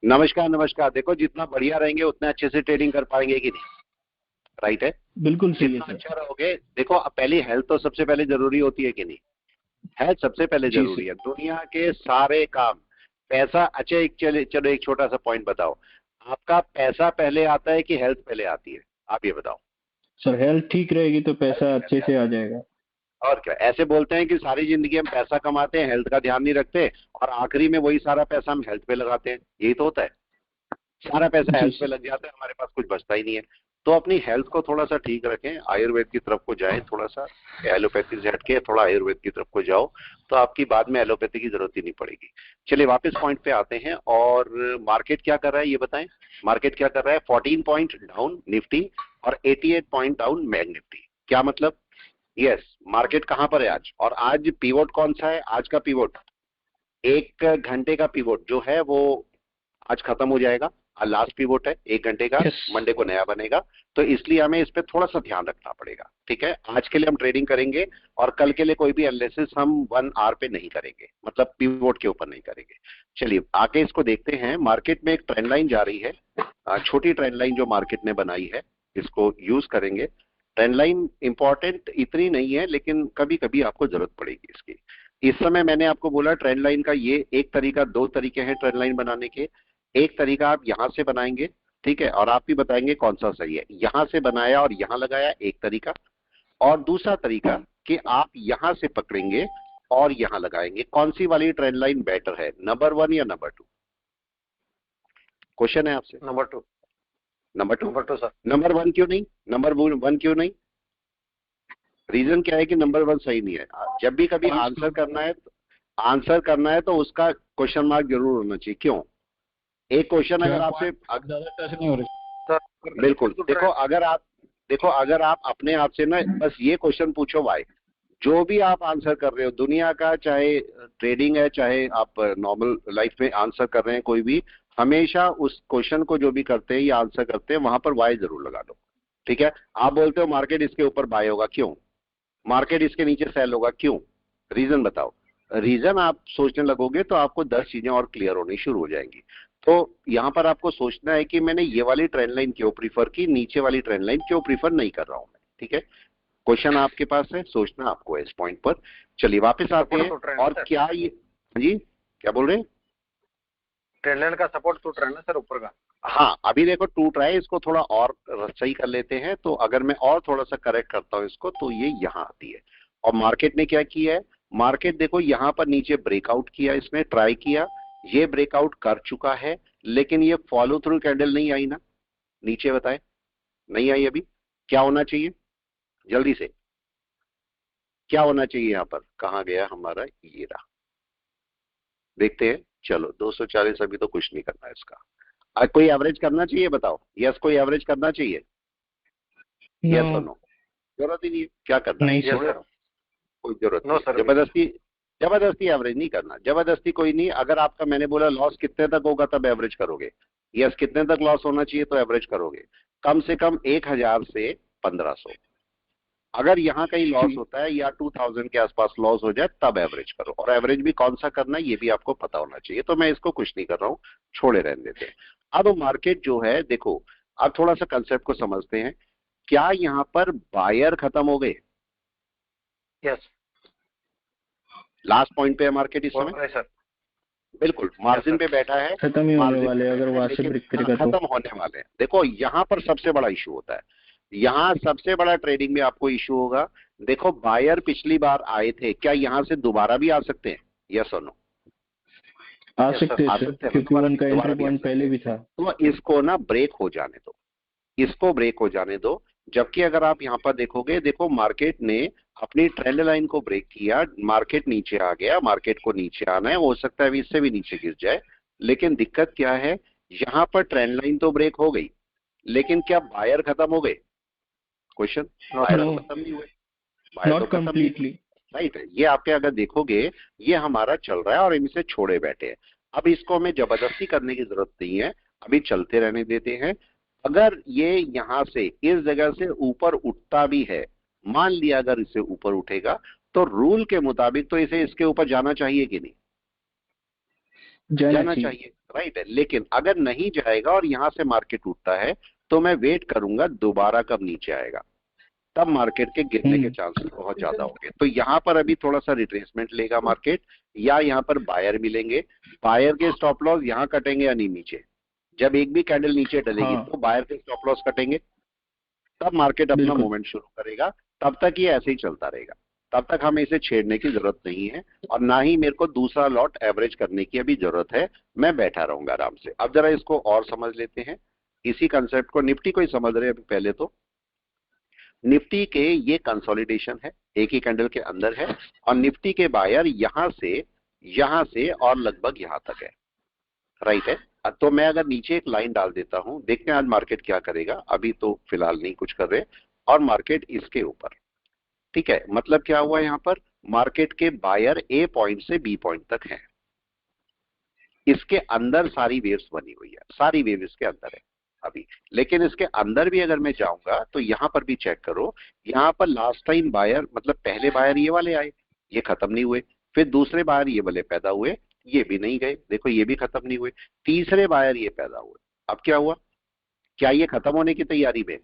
नमस्कार नमस्कार। देखो, जितना बढ़िया रहेंगे उतना अच्छे से ट्रेडिंग कर पाएंगे कि नहीं? राइट है। बिल्कुल सही है जितना सर। अच्छा रहोगे, देखो अब पहली हेल्थ तो सबसे पहले जरूरी होती है कि नहीं? हेल्थ सबसे पहले जी सर। जरूरी है। दुनिया के सारे काम, पैसा, अच्छा एक चलो एक छोटा सा पॉइंट बताओ, आपका पैसा पहले आता है कि हेल्थ पहले आती है? आप ये बताओ। सर हेल्थ ठीक रहेगी तो हेल्थ पैसा अच्छे पहले से आ आती जाएगा। है। और क्या, ऐसे बोलते हैं कि सारी जिंदगी हम पैसा कमाते हैं, हेल्थ का ध्यान नहीं रखते, और आखिरी में वही सारा पैसा हम हेल्थ पे लगाते हैं। यही तो होता है, सारा पैसा जी हेल्थ पे सर। लग जाता है, हमारे पास कुछ बचता ही नहीं है। तो अपनी हेल्थ को थोड़ा सा ठीक रखें, आयुर्वेद की तरफ को जाएं थोड़ा सा, एलोपैथी से हटके थोड़ा आयुर्वेद की तरफ को जाओ, तो आपकी बाद में एलोपैथी की जरूरत ही नहीं पड़ेगी। चलिए वापस पॉइंट पे आते हैं, और मार्केट क्या कर रहा है ये बताएं। मार्केट क्या कर रहा है? 14 पॉइंट डाउन निफ्टी और 88 पॉइंट डाउन बैंक निफ्टी। क्या मतलब? यस, मार्केट कहां पर है आज? और आज पीवोट कौन सा है? आज का पीवोट, एक घंटे का पीवोट जो है वो आज खत्म हो जाएगा। आज लास्ट पिवोट है, एक घंटे का। यस। मंडे को नया बनेगा। तो इसलिए हमें इस पे थोड़ा सा ध्यान रखना पड़ेगा। ठीक है, आज के लिए हम ट्रेडिंग करेंगे, और कल के लिए कोई भी एनालिसिस हम 1 आवर पे नहीं करेंगे, मतलब पिवोट के ऊपर नहीं करेंगे। चलिए आगे इसको देखते हैं। मार्केट में एक ट्रेंड लाइन जा रही है, छोटी ट्रेंड लाइन जो मार्केट ने बनाई है, इसको यूज करेंगे। ट्रेंड लाइन इंपॉर्टेंट इतनी नहीं है, लेकिन कभी कभी आपको जरूरत पड़ेगी इसकी। इस समय मैंने आपको बोला ट्रेंड लाइन का ये एक तरीका, दो तरीके हैं ट्रेंड लाइन बनाने के। एक तरीका आप यहां से बनाएंगे, ठीक है, और आप भी बताएंगे कौन सा सही है। यहां से बनाया और यहां लगाया, एक तरीका। और दूसरा तरीका कि आप यहां से पकड़ेंगे और यहां लगाएंगे। कौन सी वाली ट्रेंड लाइन बेटर है, नंबर 1 या नंबर 2? क्वेश्चन है आपसे। Number 2। Number 2? Number 2 sir. Number 1 क्यों नहीं? नंबर 1 क्यों नहीं? रीजन क्या है कि नंबर 1 सही नहीं है? जब भी कभी आंसर करना है, आंसर करना है तो उसका क्वेश्चन मार्क जरूर होना चाहिए। क्यों? एक क्वेश्चन अगर आपसे ज्यादा टच नहीं हो रही सर बिल्कुल, देखो अगर आप, देखो अगर आप अपने आप से ना बस ये क्वेश्चन पूछो वाई, जो भी आप आंसर कर रहे हो दुनिया का, चाहे ट्रेडिंग है चाहे आप नॉर्मल लाइफ में आंसर कर रहे हैं कोई भी, हमेशा उस क्वेश्चन को जो भी करते हैं या आंसर करते हैं वहां पर वाई जरूर लगा लो। ठीक है, आप बोलते हो मार्केट इसके ऊपर बाय होगा, क्यों? मार्केट इसके नीचे सेल होगा, क्यों? रीजन बताओ। रीजन आप सोचने लगोगे तो आपको 10 चीजें और क्लियर होनी शुरू हो जाएंगी। तो यहां पर आपको सोचना है कि मैंने ये वाली ट्रेंड लाइन क्यों प्रीफर की, नीचे वाली ट्रेंड लाइन क्यों प्रीफर नहीं कर रहा हूं मैं। ठीक है, क्वेश्चन आपके पास है, सोचना आपको है इस पॉइंट पर। चलिए वापस आते सपोर्ट हैं। तो ट्रेंड और है सर। क्या ये, हाँ जी, क्या बोल रहे हैं? ट्रेंड लाइन का सपोर्ट तो ट्रेंड है सर, ऊपर का। हाँ, अभी देखो टूट रहा है, इसको थोड़ा और सही कर लेते हैं। तो अगर मैं और थोड़ा सा करेक्ट करता हूं इसको, तो ये यहां आती है। और मार्केट ने क्या किया है? मार्केट देखो यहां पर नीचे ब्रेकआउट किया, इसने ट्राई किया, ये ब्रेकआउट कर चुका है, लेकिन ये फॉलो थ्रू कैंडल नहीं आई ना नीचे, बताए? नहीं आई अभी। क्या होना चाहिए जल्दी से? क्या होना चाहिए यहां पर? कहां गया हमारा ये रहा, देखते हैं। चलो 240 अभी तो कुछ नहीं करना है इसका। कोई एवरेज करना चाहिए बताओ, यस कोई एवरेज करना चाहिए? नो। यस और नो? जरूरत ही नहीं है, क्या करना है? नहीं यस सर। सर। कोई जरूरत नो नहीं है सर भी। जबरदस्ती। जबरदस्ती एवरेज नहीं करना, जबरदस्ती कोई नहीं। अगर आपका, मैंने बोला लॉस कितने तक होगा तब एवरेज करोगे, यस कितने तक लॉस होना चाहिए तो एवरेज करोगे, कम से कम 1000 से 1500। अगर यहाँ कहीं लॉस जी। होता है या 2000 के आसपास लॉस हो जाए तब एवरेज करो। और एवरेज भी कौन सा करना है ये भी आपको पता होना चाहिए। तो मैं इसको कुछ नहीं कर रहा हूँ, छोड़े रहने देते हैं। अब मार्केट जो है देखो, अब थोड़ा सा कंसेप्ट को समझते हैं। क्या यहाँ पर बायर खत्म हो गए? यस। लास्ट पॉइंट पे है मार्केट इस बोल समय, रहे सर। बिल्कुल यस मार्जिन सर। पे बैठा है। खत्म ही होने मार्जिन पे वाले हैं अगर बैठा है वहां से लेकिन, ब्रेक हाँ, करेगा तो। खत्म होने वाले हैं। देखो यहां पर सबसे बड़ा इशू होता है, यहाँ सबसे बड़ा ट्रेडिंग में आपको इशू होगा। देखो बायर पिछली बार आए थे, क्या यहां से दोबारा भी आ सकते हैं? यस और नो? आ यस सकते सर। हैं आ सर सकते हैं ना, क्योंकि उनका दोबारा एंट्री भी आ पॉइंट सकते पहले हैं। भी था। तो इसको ना ब्रेक हो जाने दो, इसको ब्रेक हो जाने दो। जबकि अगर आप यहाँ पर देखोगे, देखो मार्केट ने अपनी ट्रेंड लाइन को ब्रेक किया, मार्केट नीचे आ गया, मार्केट को नीचे आना है, हो सकता है अभी इससे भी नीचे गिर जाए। लेकिन दिक्कत क्या है, यहाँ पर ट्रेंड लाइन तो ब्रेक हो गई, लेकिन क्या बायर खत्म हो गए? Question, no buyer sir. No. तो खत्म नहीं हुए, बायर तो नॉट खत्म नहीं हुए। कंप्लीटली। राइट है, ये आपके अगर देखोगे ये हमारा चल रहा है और इनसे छोड़े बैठे हैं। अब इसको हमें जबरदस्ती करने की जरूरत नहीं है, अभी चलते रहने देते हैं। अगर ये यहां से इस जगह से ऊपर उठता भी है, मान लिया अगर इसे ऊपर उठेगा, तो रूल के मुताबिक तो इसे इसके ऊपर जाना चाहिए कि नहीं? जाना जाना चाहिए। चाहिए। राइट है। लेकिन अगर नहीं जाएगा और यहां से मार्केट टूटता है तो मैं वेट करूंगा दोबारा कब नीचे आएगा, तब मार्केट के गिरने के चांसेस बहुत ज्यादा होंगे। तो यहाँ पर अभी थोड़ा सा रिट्रेसमेंट लेगा मार्केट, या यहाँ पर बायर मिलेंगे। बायर के स्टॉप लॉस यहाँ कटेंगे या नहीं नीचे, जब एक भी कैंडल नीचे डलेगी तो बायर के स्टॉप लॉस कटेंगे, तब मार्केट अपना मूवमेंट शुरू करेगा। तब तक ये ऐसे ही चलता रहेगा, तब तक हमें इसे छेड़ने की जरूरत नहीं है, और ना ही मेरे को दूसरा लॉट एवरेज करने की अभी जरूरत है। मैं बैठा रहूंगा आराम से। अब जरा इसको और समझ लेते हैं, इसी कंसेप्ट को। निफ्टी को ही समझ रहे हैं अभी। पहले तो निफ्टी के ये कंसोलिडेशन है, एक ही कैंडल के अंदर है, और निफ्टी के बायर यहां से और लगभग यहां तक है, राइट है। तो मैं अगर नीचे एक लाइन डाल देता हूं, देखते हैं आज मार्केट क्या करेगा। अभी तो फिलहाल नहीं कुछ कर रहे, और मार्केट इसके ऊपर, ठीक है। मतलब क्या हुआ यहाँ पर, मार्केट के बायर ए पॉइंट से बी पॉइंट तक है, इसके अंदर सारी वेव्स बनी हुई है, सारी वेव इसके अंदर है अभी। लेकिन इसके अंदर भी अगर मैं जाऊंगा तो यहां पर भी चेक करो, यहां पर लास्ट टाइम बायर, मतलब पहले बायर ये वाले आए, ये खत्म नहीं हुए, फिर दूसरे बायर ये वाले पैदा हुए, ये भी नहीं गए, देखो ये भी खत्म नहीं हुए, तीसरे बायर ये पैदा हुए। अब क्या हुआ, क्या ये खत्म होने की तैयारी में?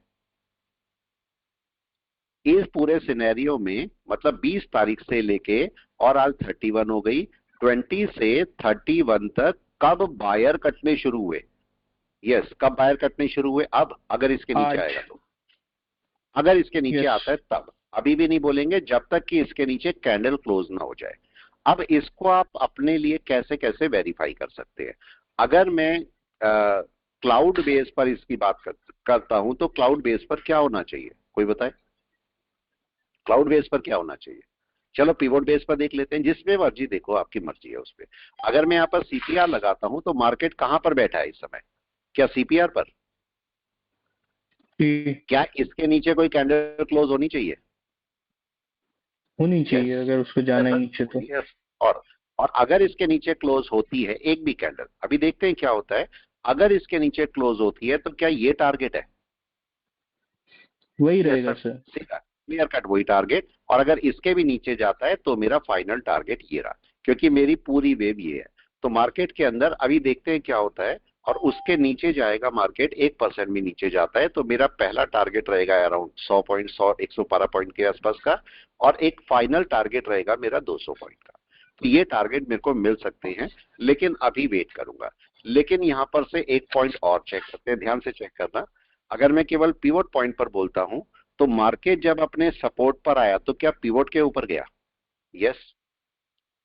इस पूरे सिनेरियो में मतलब 20 तारीख से लेके, और आज 31 हो गई, 20 से 31 तक कब बायर कटने शुरू हुए? यस, कब बायर कटने शुरू हुए? अब अगर इसके नीचे आएगा तो, अगर इसके नीचे आता है तब। अभी भी नहीं बोलेंगे जब तक कि इसके नीचे कैंडल क्लोज ना हो जाए। अब इसको आप अपने लिए कैसे कैसे वेरीफाई कर सकते हैं? अगर मैं क्लाउड बेस पर इसकी बात करता हूं तो क्लाउड बेस पर क्या होना चाहिए, कोई बताए? क्लाउड बेस पर क्या होना चाहिए? चलो पिवोट बेस पर देख लेते हैं, जिसमें मर्जी देखो, आपकी मर्जी है उस पर। अगर मैं यहाँ पर सीपीआर लगाता हूं तो मार्केट कहां पर बैठा है इस समय? क्या सीपीआर पर? क्या इसके नीचे कोई कैंडल क्लोज होनी चाहिए? होनी चाहिए, अगर उसको जाना है नीचे तो। और अगर इसके नीचे क्लोज होती है एक भी कैंडल, अभी देखते हैं क्या होता है, अगर इसके नीचे क्लोज होती है तो क्या ये टारगेट है? वही रहेगा सर, क्लियर कट वही टारगेट। और अगर इसके भी नीचे जाता है तो मेरा फाइनल टारगेट ये रहा, क्योंकि मेरी पूरी वेव ये है। तो मार्केट के अंदर अभी देखते हैं क्या होता है, और उसके नीचे जाएगा मार्केट, 1% भी नीचे जाता है तो मेरा पहला टारगेट रहेगा अराउंड 100 पॉइंट, 112 पॉइंट के आसपास का, और एक फाइनल टारगेट रहेगा मेरा 200 पॉइंट का। तो ये टारगेट मेरे को मिल सकते हैं, लेकिन अभी वेट करूंगा। लेकिन यहां पर से एक पॉइंट और चेक करते हैं, ध्यान से चेक करना। अगर मैं केवल पिवोट पॉइंट पर बोलता हूं तो मार्केट जब अपने सपोर्ट पर आया तो क्या पिवोट के ऊपर गया? यस,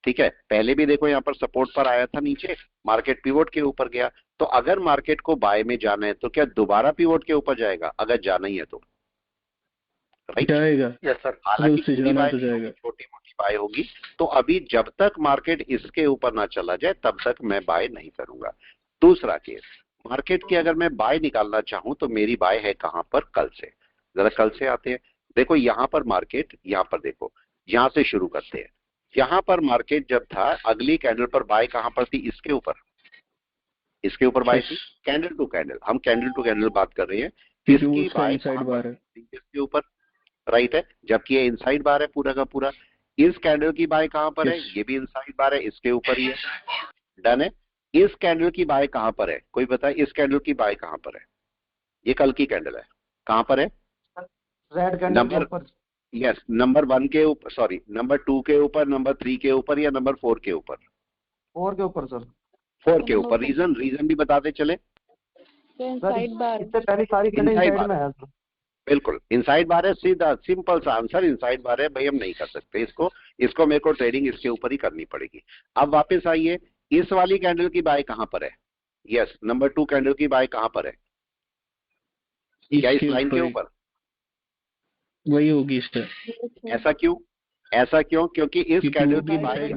ठीक है। पहले भी देखो यहाँ पर सपोर्ट पर आया था नीचे, मार्केट पिवोट के ऊपर गया। तो अगर मार्केट को बाय में जाना है तो क्या दोबारा पिवोट के ऊपर जाएगा? अगर जाना ही है तो राइट जाएगा। Yes sir. हालांकि छोटी मोटी बाय होगी। तो अभी जब तक मार्केट इसके ऊपर ना चला जाए तब तक मैं बाय नहीं करूंगा। दूसरा केस, मार्केट की अगर मैं बाय निकालना चाहूं तो मेरी बाय है कहां पर? कल से। जरा कल से आते हैं, देखो यहां पर मार्केट, यहां पर देखो, यहां से शुरू करते हैं। यहां पर मार्केट जब था, अगली कैंडल पर बाय कहां पर थी? इसके ऊपर, इसके ऊपर बाय थी। कैंडल टू कैंडल, हम कैंडल टू कैंडल बात कर रहे हैं। इसकी बाय कहां पर? इसके ऊपर, राइट है। जबकि ये इनसाइड बार है पूरा का पूरा। इस कैंडल की बाय कहां पर है? ये भी इनसाइड बार है, इसके ऊपर ही है। डन है। इस कैंडल की बाय कहां पर है? कोई बताए इस कैंडल की बाय कहां पर है? ये कल की कैंडल है, कहां पर है? रेड कैंडल के ऊपर। यस, नंबर 1 के ऊपर, सॉरी नंबर 2 के ऊपर, नंबर 3 के ऊपर, या नंबर 4 के ऊपर? 4 के ऊपर सर। 4 के ऊपर। रीजन भी बताते चले। इनसाइड बार, इससे पहले सारी कैंडल इनसाइड में है सर। बिल्कुल इनसाइड बार है, सीधा सिंपल सा आंसर इनसाइड बार है भाई। हम नहीं कर सकते इसको मेरे को ट्रेडिंग इसके ऊपर ही करनी पड़ेगी। अब वापस आइए, इस वाली कैंडल की बाय कहां पर है? यस, नंबर 2 कैंडल की बाय कहां पर है? क्या इस लाइन के ऊपर? वही होगी इस पे। ऐसा क्यों? क्योंकि इस कैंडल की बाय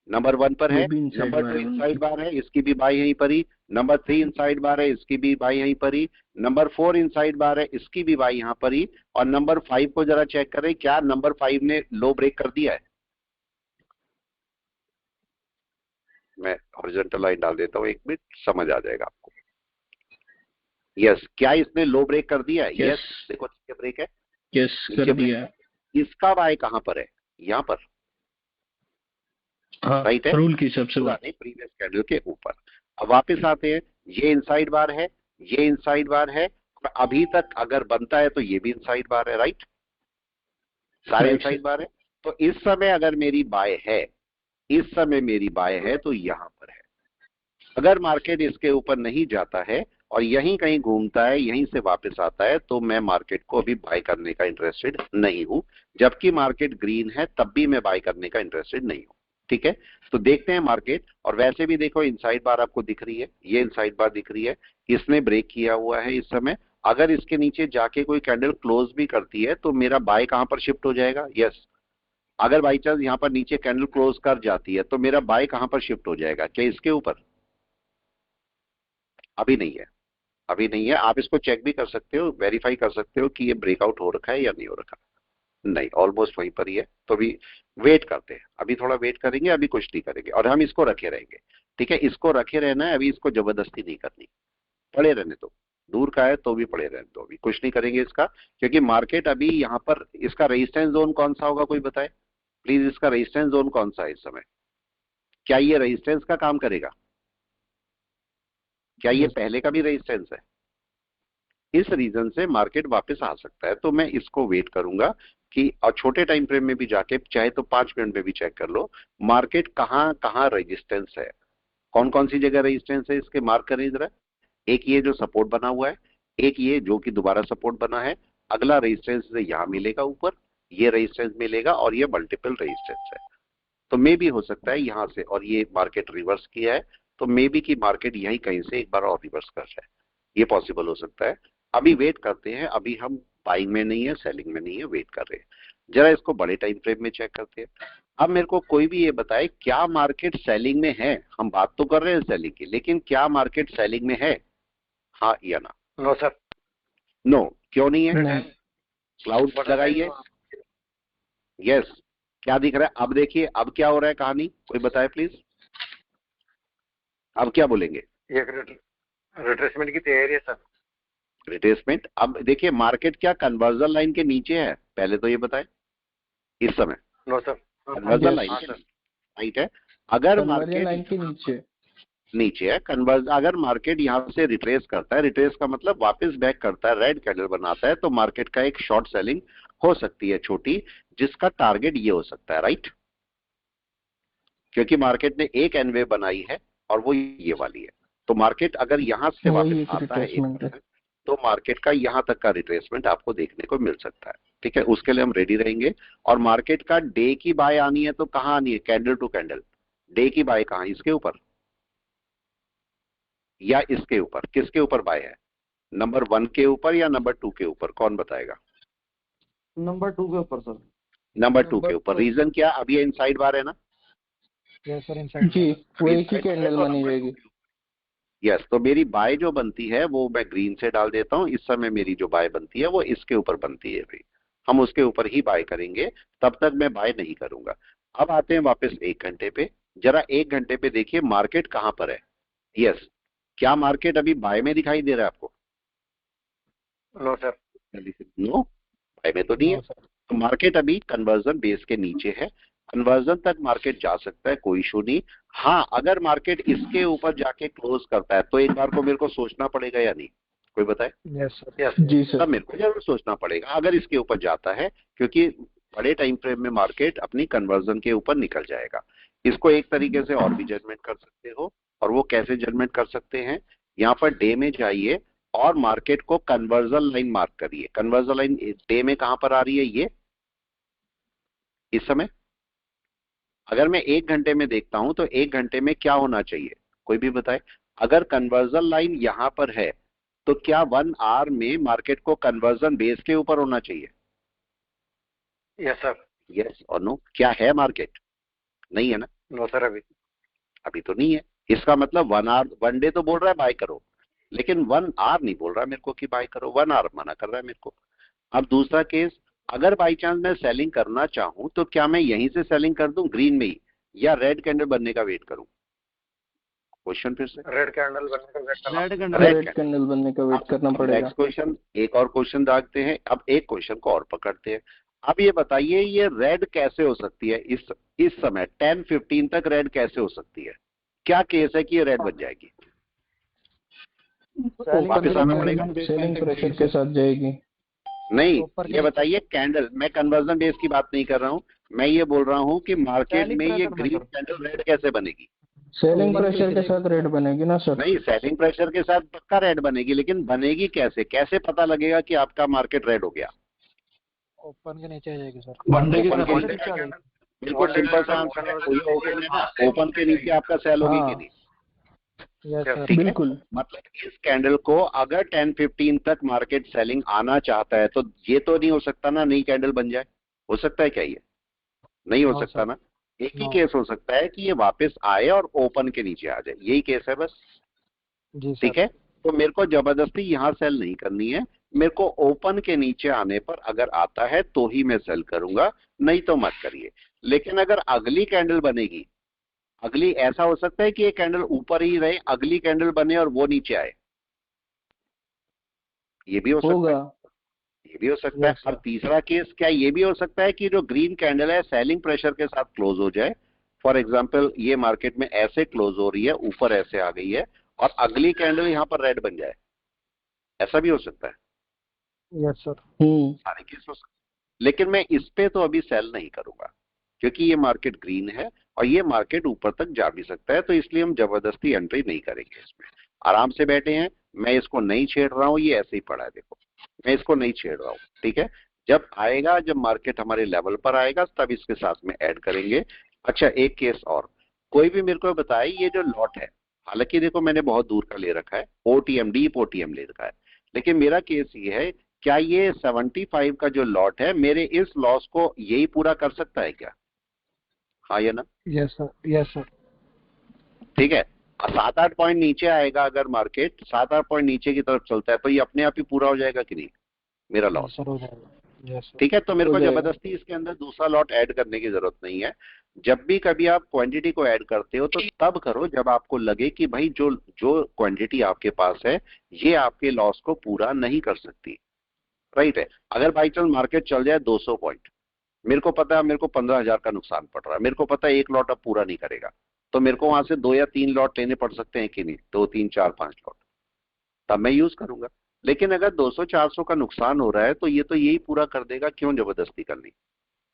नंबर 1 पर है, नंबर 2 इनसाइड बार है, इसकी भी बाय यहीं पर ही, नंबर 3 इनसाइड बार है, इसकी भी बाय यहीं पर ही, नंबर 4 इनसाइड बार है, इसकी भी बाय यहां पर ही, और नंबर 5 को जरा चेक करें, क्या नंबर 5 ने लो ब्रेक कर दिया है? मैं हॉरिजॉन्टल लाइन डाल देता हूं, 1 मिनट, समझ आ जाएगा आपको। यस, क्या इसने लो ब्रेक कर दिया है? यस, देखो नीचे ब्रेक है, यस कर दिया। इसका बाय कहां पर है? यहां पर। हाँ, राइट है, रूल के हिसाब से बात। प्रीवियस कैंडल के ऊपर। अब वापस आते हैं, ये इनसाइड बार है, ये इनसाइड बार है, और अभी तक अगर बनता है तो ये भी इनसाइड बार है, राइट, सारे राइट इनसाइड बार है। तो इस समय अगर मेरी बाय है, इस समय मेरी बाय है तो यहां पर है। अगर मार्केट इसके ऊपर नहीं जाता है और यहीं कहीं घूमता है, यहीं से वापस आता है, तो मैं मार्केट को अभी बाय करने का इंटरेस्टेड नहीं हूं। जबकि मार्केट ग्रीन है तब भी मैं बाय करने का इंटरेस्टेड नहीं हूं। ठीक है, तो देखते हैं मार्केट। और वैसे भी देखो इनसाइड बार आपको दिख रही है, ये इनसाइड बार दिख रही है, इसने ब्रेक किया हुआ है इस समय। अगर इसके नीचे जाके कोई कैंडल क्लोज भी करती है तो मेरा बाय कहां पर शिफ्ट हो जाएगा? यस, अगर बाई चांस यहां पर नीचे कैंडल क्लोज कर जाती है तो मेरा बाय कहां पर शिफ्ट हो जाएगा? क्या इसके ऊपर? अभी नहीं है, अभी नहीं है। आप इसको चेक भी कर सकते हो, वेरीफाई कर सकते हो कि ये ब्रेकआउट हो रखा है या नहीं हो रखा। नहीं, ऑलमोस्ट वहीं पर ही है। तो अभी वेट करते हैं, अभी थोड़ा वेट करेंगे, अभी कुछ नहीं करेंगे और हम इसको रखे रहेंगे। ठीक है, इसको रखे रहना है, अभी इसको जबरदस्ती नहीं करनी, पड़े रहने दो। दूर का है तो भी पड़े रहने दो, अभी कुछ नहीं करेंगे इसका, क्योंकि मार्केट अभी यहाँ पर, इसका रेजिस्टेंस जोन कौन सा होगा कोई बताए प्लीज? इसका रेजिस्टेंस जोन कौन सा है इस समय? क्या ये रेजिस्टेंस का काम करेगा? क्या ये पहले का भी रेजिस्टेंस है? इस रीजन से मार्केट वापस आ सकता है। तो मैं इसको वेट करूंगा कि, और छोटे टाइम फ्रेम में भी जाके चाहे तो 5 मिनट में भी चेक कर लो मार्केट कहां कहां रेजिस्टेंस है, कौन कौन सी जगह रेजिस्टेंस है इसके, मार्क करें जरा। एक ये जो सपोर्ट बना हुआ है, एक ये जो कि दोबारा सपोर्ट बना है, अगला रेजिस्टेंस यहां मिलेगा ऊपर, ये रेजिस्टेंस मिलेगा, और ये मल्टीपल रेजिस्टेंस है। तो मे भी हो सकता है यहां से, और ये मार्केट रिवर्स किया है तो मे बी की मार्केट यहीं कहीं से एक बार और रिवर्स कर जाए, ये पॉसिबल हो सकता है। अभी वेट करते हैं, अभी हम बाइंग में नहीं है, सेलिंग में नहीं है, वेट कर रहे हैं। जरा इसको बड़े टाइम फ्रेम में चेक करते हैं। अब मेरे को कोई भी ये बताए क्या मार्केट सेलिंग में है? हम बात तो कर रहे हैं सेलिंग की, लेकिन क्या मार्केट सेलिंग में है, हाँ या ना? No sir. नो, क्यों नहीं है? नहीं। क्लाउड लगाइए, यस। क्या दिख रहा है अब? देखिए अब क्या हो रहा है, कहानी कोई बताए प्लीज, अब क्या बोलेंगे? एक रिट्रेसमेंट की तैयारी है सर। रिट्रेसमेंट, अब देखिए मार्केट क्या कन्वर्जन लाइन के नीचे है? पहले तो ये बताए इस समय नो सर। कन्वर्जन लाइन हाँ के सर। राइट है। अगर कन्वर्जन लाइन मार्केट के नीचे नीचे है कन्वर्ज, अगर मार्केट यहां से रिट्रेस करता है, रिट्रेस का मतलब वापस बैक करता है, रेड कैंडल बनाता है, तो मार्केट का एक शॉर्ट सेलिंग हो सकती है छोटी, जिसका टारगेट ये हो सकता है, राइट? क्योंकि मार्केट ने एक एन वेव बनाई है और वो ये वाली है। तो मार्केट अगर यहां से वही वापस एक आता है रिट्रेसमेंट है। तो मार्केट का यहां तक का रिट्रेसमेंट आपको देखने को मिल सकता है। ठीक है, उसके लिए हम रेडी रहेंगे। और मार्केट का डे की बाय आनी है तो कहां आनी है? Candle to candle. डे की बाय कहां, इसके ऊपर या इसके ऊपर? किसके ऊपर बाय है, नंबर 1 के ऊपर या नंबर 2 के ऊपर? कौन बताएगा? नंबर 2 के ऊपर सर। नंबर 2 के ऊपर। रीजन क्या? अभी ये इनसाइड बार है ना? Yes sir, inside. जी, वो एक ही इनसाइड कैंडल तो मानी नंबर 2 जाएगी। के ऊपर। यस, तो मेरी बाय जो बनती है वो मैं ग्रीन से डाल देता हूं। इस समय मेरी जो बाय बनती है वो इसके ऊपर बनती है भाई, हम उसके ऊपर ही बाय करेंगे, तब तक मैं बाय नहीं करूंगा। अब आते हैं वापस 1 घंटे पे। जरा 1 घंटे पे देखिए मार्केट कहां पर है। यस, क्या मार्केट अभी बाय में दिखाई दे रहा है आपको? No sir. नो, बाय में तो नहीं है। No sir. तो मार्केट अभी कन्वर्जन बेस के नीचे है, कन्वर्जन तक मार्केट जा सकता है, कोई इशू नहीं। हाँ, अगर मार्केट इसके ऊपर जाके क्लोज करता है तो एक बार को मेरे को सोचना पड़ेगा या नहीं, कोई बताए? Yes sir. यस। जी सर। तब मेरे को जरूर सोचना पड़ेगा अगर इसके ऊपर जाता है, क्योंकि बड़े टाइम फ्रेम में मार्केट अपनी कन्वर्जन के ऊपर निकल जाएगा। इसको एक तरीके से और भी जजमेंट कर सकते हो, और वो कैसे जजमेंट कर सकते हैं? यहाँ पर डे में जाइए और मार्केट को कन्वर्जन लाइन मार्क करिए। कन्वर्जन लाइन डे में कहां पर आ रही है? ये इस समय अगर मैं 1 घंटे में देखता हूं तो 1 घंटे में क्या होना चाहिए, कोई भी बताए? अगर कन्वर्जन लाइन यहां पर है तो क्या 1 आवर में मार्केट को कन्वर्जन बेस के ऊपर होना चाहिए? Yes sir. यस और नो? क्या है मार्केट? नहीं है ना, नो सर अभी। अभी तो नहीं है। इसका मतलब 1 आवर, 1 डे तो बोल रहा है बाय करो, लेकिन 1 आवर नहीं बोल रहा मेरे को कि बाय करो, 1 आवर मना कर रहा है मेरे को। अब दूसरा केस, अगर बाई चांस मैं सेलिंग करना चाहूं तो क्या मैं यहीं से सेलिंग कर दूं ग्रीन में ही, या रेड कैंडल बनने का वेट करूं? क्वेश्चन फिर से, रेड कैंडल बनने का वेट करना। रेड कैंडल बनने का वेट करना पड़ेगा। नेक्स्ट क्वेश्चन, एक और क्वेश्चन दागते हैं। अब एक क्वेश्चन को और पकड़ते हैं। अब ये बताइए ये रेड कैसे हो सकती है इस समय 10:15 तक रेड कैसे हो सकती है? क्या केस है कि ये रेड बन जाएगी? वापस आना पड़ेगा। सेलिंग प्रेशर के साथ जाएगी। नहीं, ऊपर के ये नीचे। बताइए कैंडल, मैं कन्वर्जन बेस की बात नहीं कर रहा हूँ, मैं ये बोल रहा हूँ कि मार्केट Selling में ये pressure में ग्रीन सर। कैंडल रेड कैसे बनेगी? सेलिंग प्रेशर के साथ रेट बनेगी ना सर। नहीं, सेलिंग प्रेशर के साथ पक्का रेड बनेगी, लेकिन बनेगी कैसे? कैसे पता लगेगा कि आपका मार्केट रेड हो गया? ओपन के नीचे आ जाएगी सर। ओपन के वन डे नीचे का कैंडल, बिल्कुल सिंपल सा आंसर है, ये ओपन है ना, ओपन के नीचे आपका सेल होगी कि नहीं? Yes sir. ठीक है, बिल्कुल। मतलब इस कैंडल को अगर 10:15 तक मार्केट सेलिंग आना चाहता है तो ये तो नहीं हो सकता ना नई कैंडल बन जाए। हो सकता है क्या ये? नहीं हो नो सकता सर। ना। एक ही नो। केस हो सकता है कि ये वापस आए और ओपन के नीचे आ जाए, यही केस है बस। जी सर। ठीक है, तो मेरे को जबरदस्ती यहां सेल नहीं करनी है, मेरे को ओपन के नीचे आने पर अगर आता है तो ही मैं सेल करूंगा, नहीं तो मत करिए। लेकिन अगर अगली कैंडल बनेगी, अगली ऐसा हो सकता है कि ये कैंडल ऊपर ही रहे, अगली कैंडल बने और वो नीचे आए, ये भी हो सकता होगा। है, ये भी हो सकता है। Yes, sir. और तीसरा केस क्या ये भी हो सकता है कि जो ग्रीन कैंडल है सेलिंग प्रेशर के साथ क्लोज हो जाए। फॉर एग्जांपल ये मार्केट में ऐसे क्लोज हो रही है, ऊपर ऐसे आ गई है और अगली कैंडल यहां पर रेड बन जाए, ऐसा भी हो सकता है। Yes sir. सारे केस हो सकते हैं। लेकिन मैं इस पे तो अभी सेल नहीं करूंगा क्योंकि ये मार्केट ग्रीन है और ये मार्केट ऊपर तक जा भी सकता है, तो इसलिए हम जबरदस्ती एंट्री नहीं करेंगे इसमें। आराम से बैठे हैं, मैं इसको नहीं छेड़ रहा हूं, ये ऐसे ही पड़ा है, देखो मैं इसको नहीं छेड़ रहा हूं। ठीक है, जब आएगा, जब मार्केट हमारे लेवल पर आएगा तब इसके साथ में ऐड करेंगे। अच्छा, एक केस और, कोई भी मेरे को बताए ये जो लॉट है, हालांकि देखो मैंने बहुत दूर का ले रखा है, ओटीएम डीप ओटीएम ले रखा है, लेकिन मेरा केस ये है, क्या ये 75 का जो लॉट है मेरे इस लॉस को यही पूरा कर सकता है क्या? हाँ या ना? Yes sir. Yes sir. ठीक है, 7-8 पॉइंट नीचे आएगा, अगर मार्केट 7-8 पॉइंट नीचे की तरफ चलता है तो ये अपने आप ही पूरा हो जाएगा कि नहीं मेरा लॉस? सर हो जाएगा। Yes sir. ठीक है, तो मेरे हो को जाएगा। जबरदस्ती इसके अंदर दूसरा लॉट ऐड करने की जरूरत नहीं है। जब भी कभी आप क्वांटिटी को ऐड करते हो तो तब करो जब आपको लगे कि भाई जो जो क्वांटिटी आपके पास है ये आपके लॉस को पूरा नहीं कर सकती। राइट है, अगर बाई चांस मार्केट चल जाए 200 पॉइंट, मेरे को पता है मेरे को 15,000 का नुकसान पड़ रहा है, मेरे को पता है एक लॉट अब पूरा नहीं करेगा, तो मेरे को वहां से 2 या 3 लॉट लेने पड़ सकते हैं कि नहीं, 2 3 4 5 लॉट, तब मैं यूज करूंगा। लेकिन अगर 200-400 का नुकसान हो रहा है तो ये तो यही पूरा कर देगा, क्यों जबरदस्ती करनी?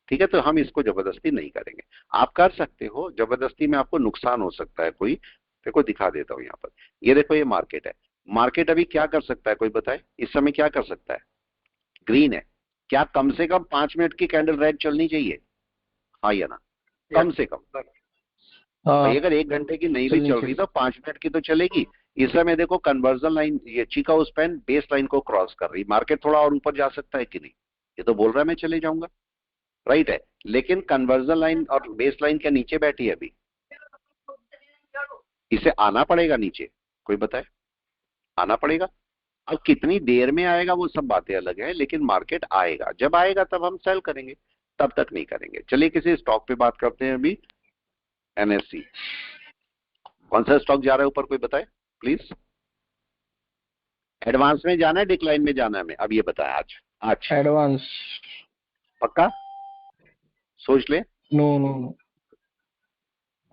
ठीक है, तो हम इसको जबरदस्ती नहीं करेंगे। आप कर सकते हो, जबरदस्ती में आपको नुकसान हो सकता है कोई। देखो दिखा देता हूं यहाँ पर, ये देखो ये मार्केट है, मार्केट अभी क्या कर सकता है कोई बताए? इस समय क्या कर सकता है? ग्रीन है, क्या कम से कम 5 मिनट की कैंडल रेड चलनी चाहिए? हाँ या ना? कम से कम। भाई अगर 1 घंटे की नहीं भी चलनी चल रही तो 5 मिनट की तो चलेगी। इस समय देखो कन्वर्जन लाइन, ये चिका स्पैन बेस लाइन को क्रॉस कर रही, मार्केट थोड़ा और ऊपर जा सकता है कि नहीं? ये तो बोल रहा है मैं चले जाऊंगा, राइट है, लेकिन कन्वर्जन लाइन और बेस लाइन क्या नीचे बैठी है अभी? इसे आना पड़ेगा नीचे, कोई बताए? आना पड़ेगा। अब कितनी देर में आएगा वो सब बातें अलग है, लेकिन मार्केट आएगा, जब आएगा तब हम सेल करेंगे, तब तक नहीं करेंगे। चलिए किसी स्टॉक पे बात करते हैं अभी। एनएससी, कौन सा स्टॉक जा रहा है ऊपर, कोई बताए प्लीज? एडवांस में जाना है, डिक्लाइन में जाना है? मैं अब ये बताएं, आज आज एडवांस। पक्का सोच ले। No no no.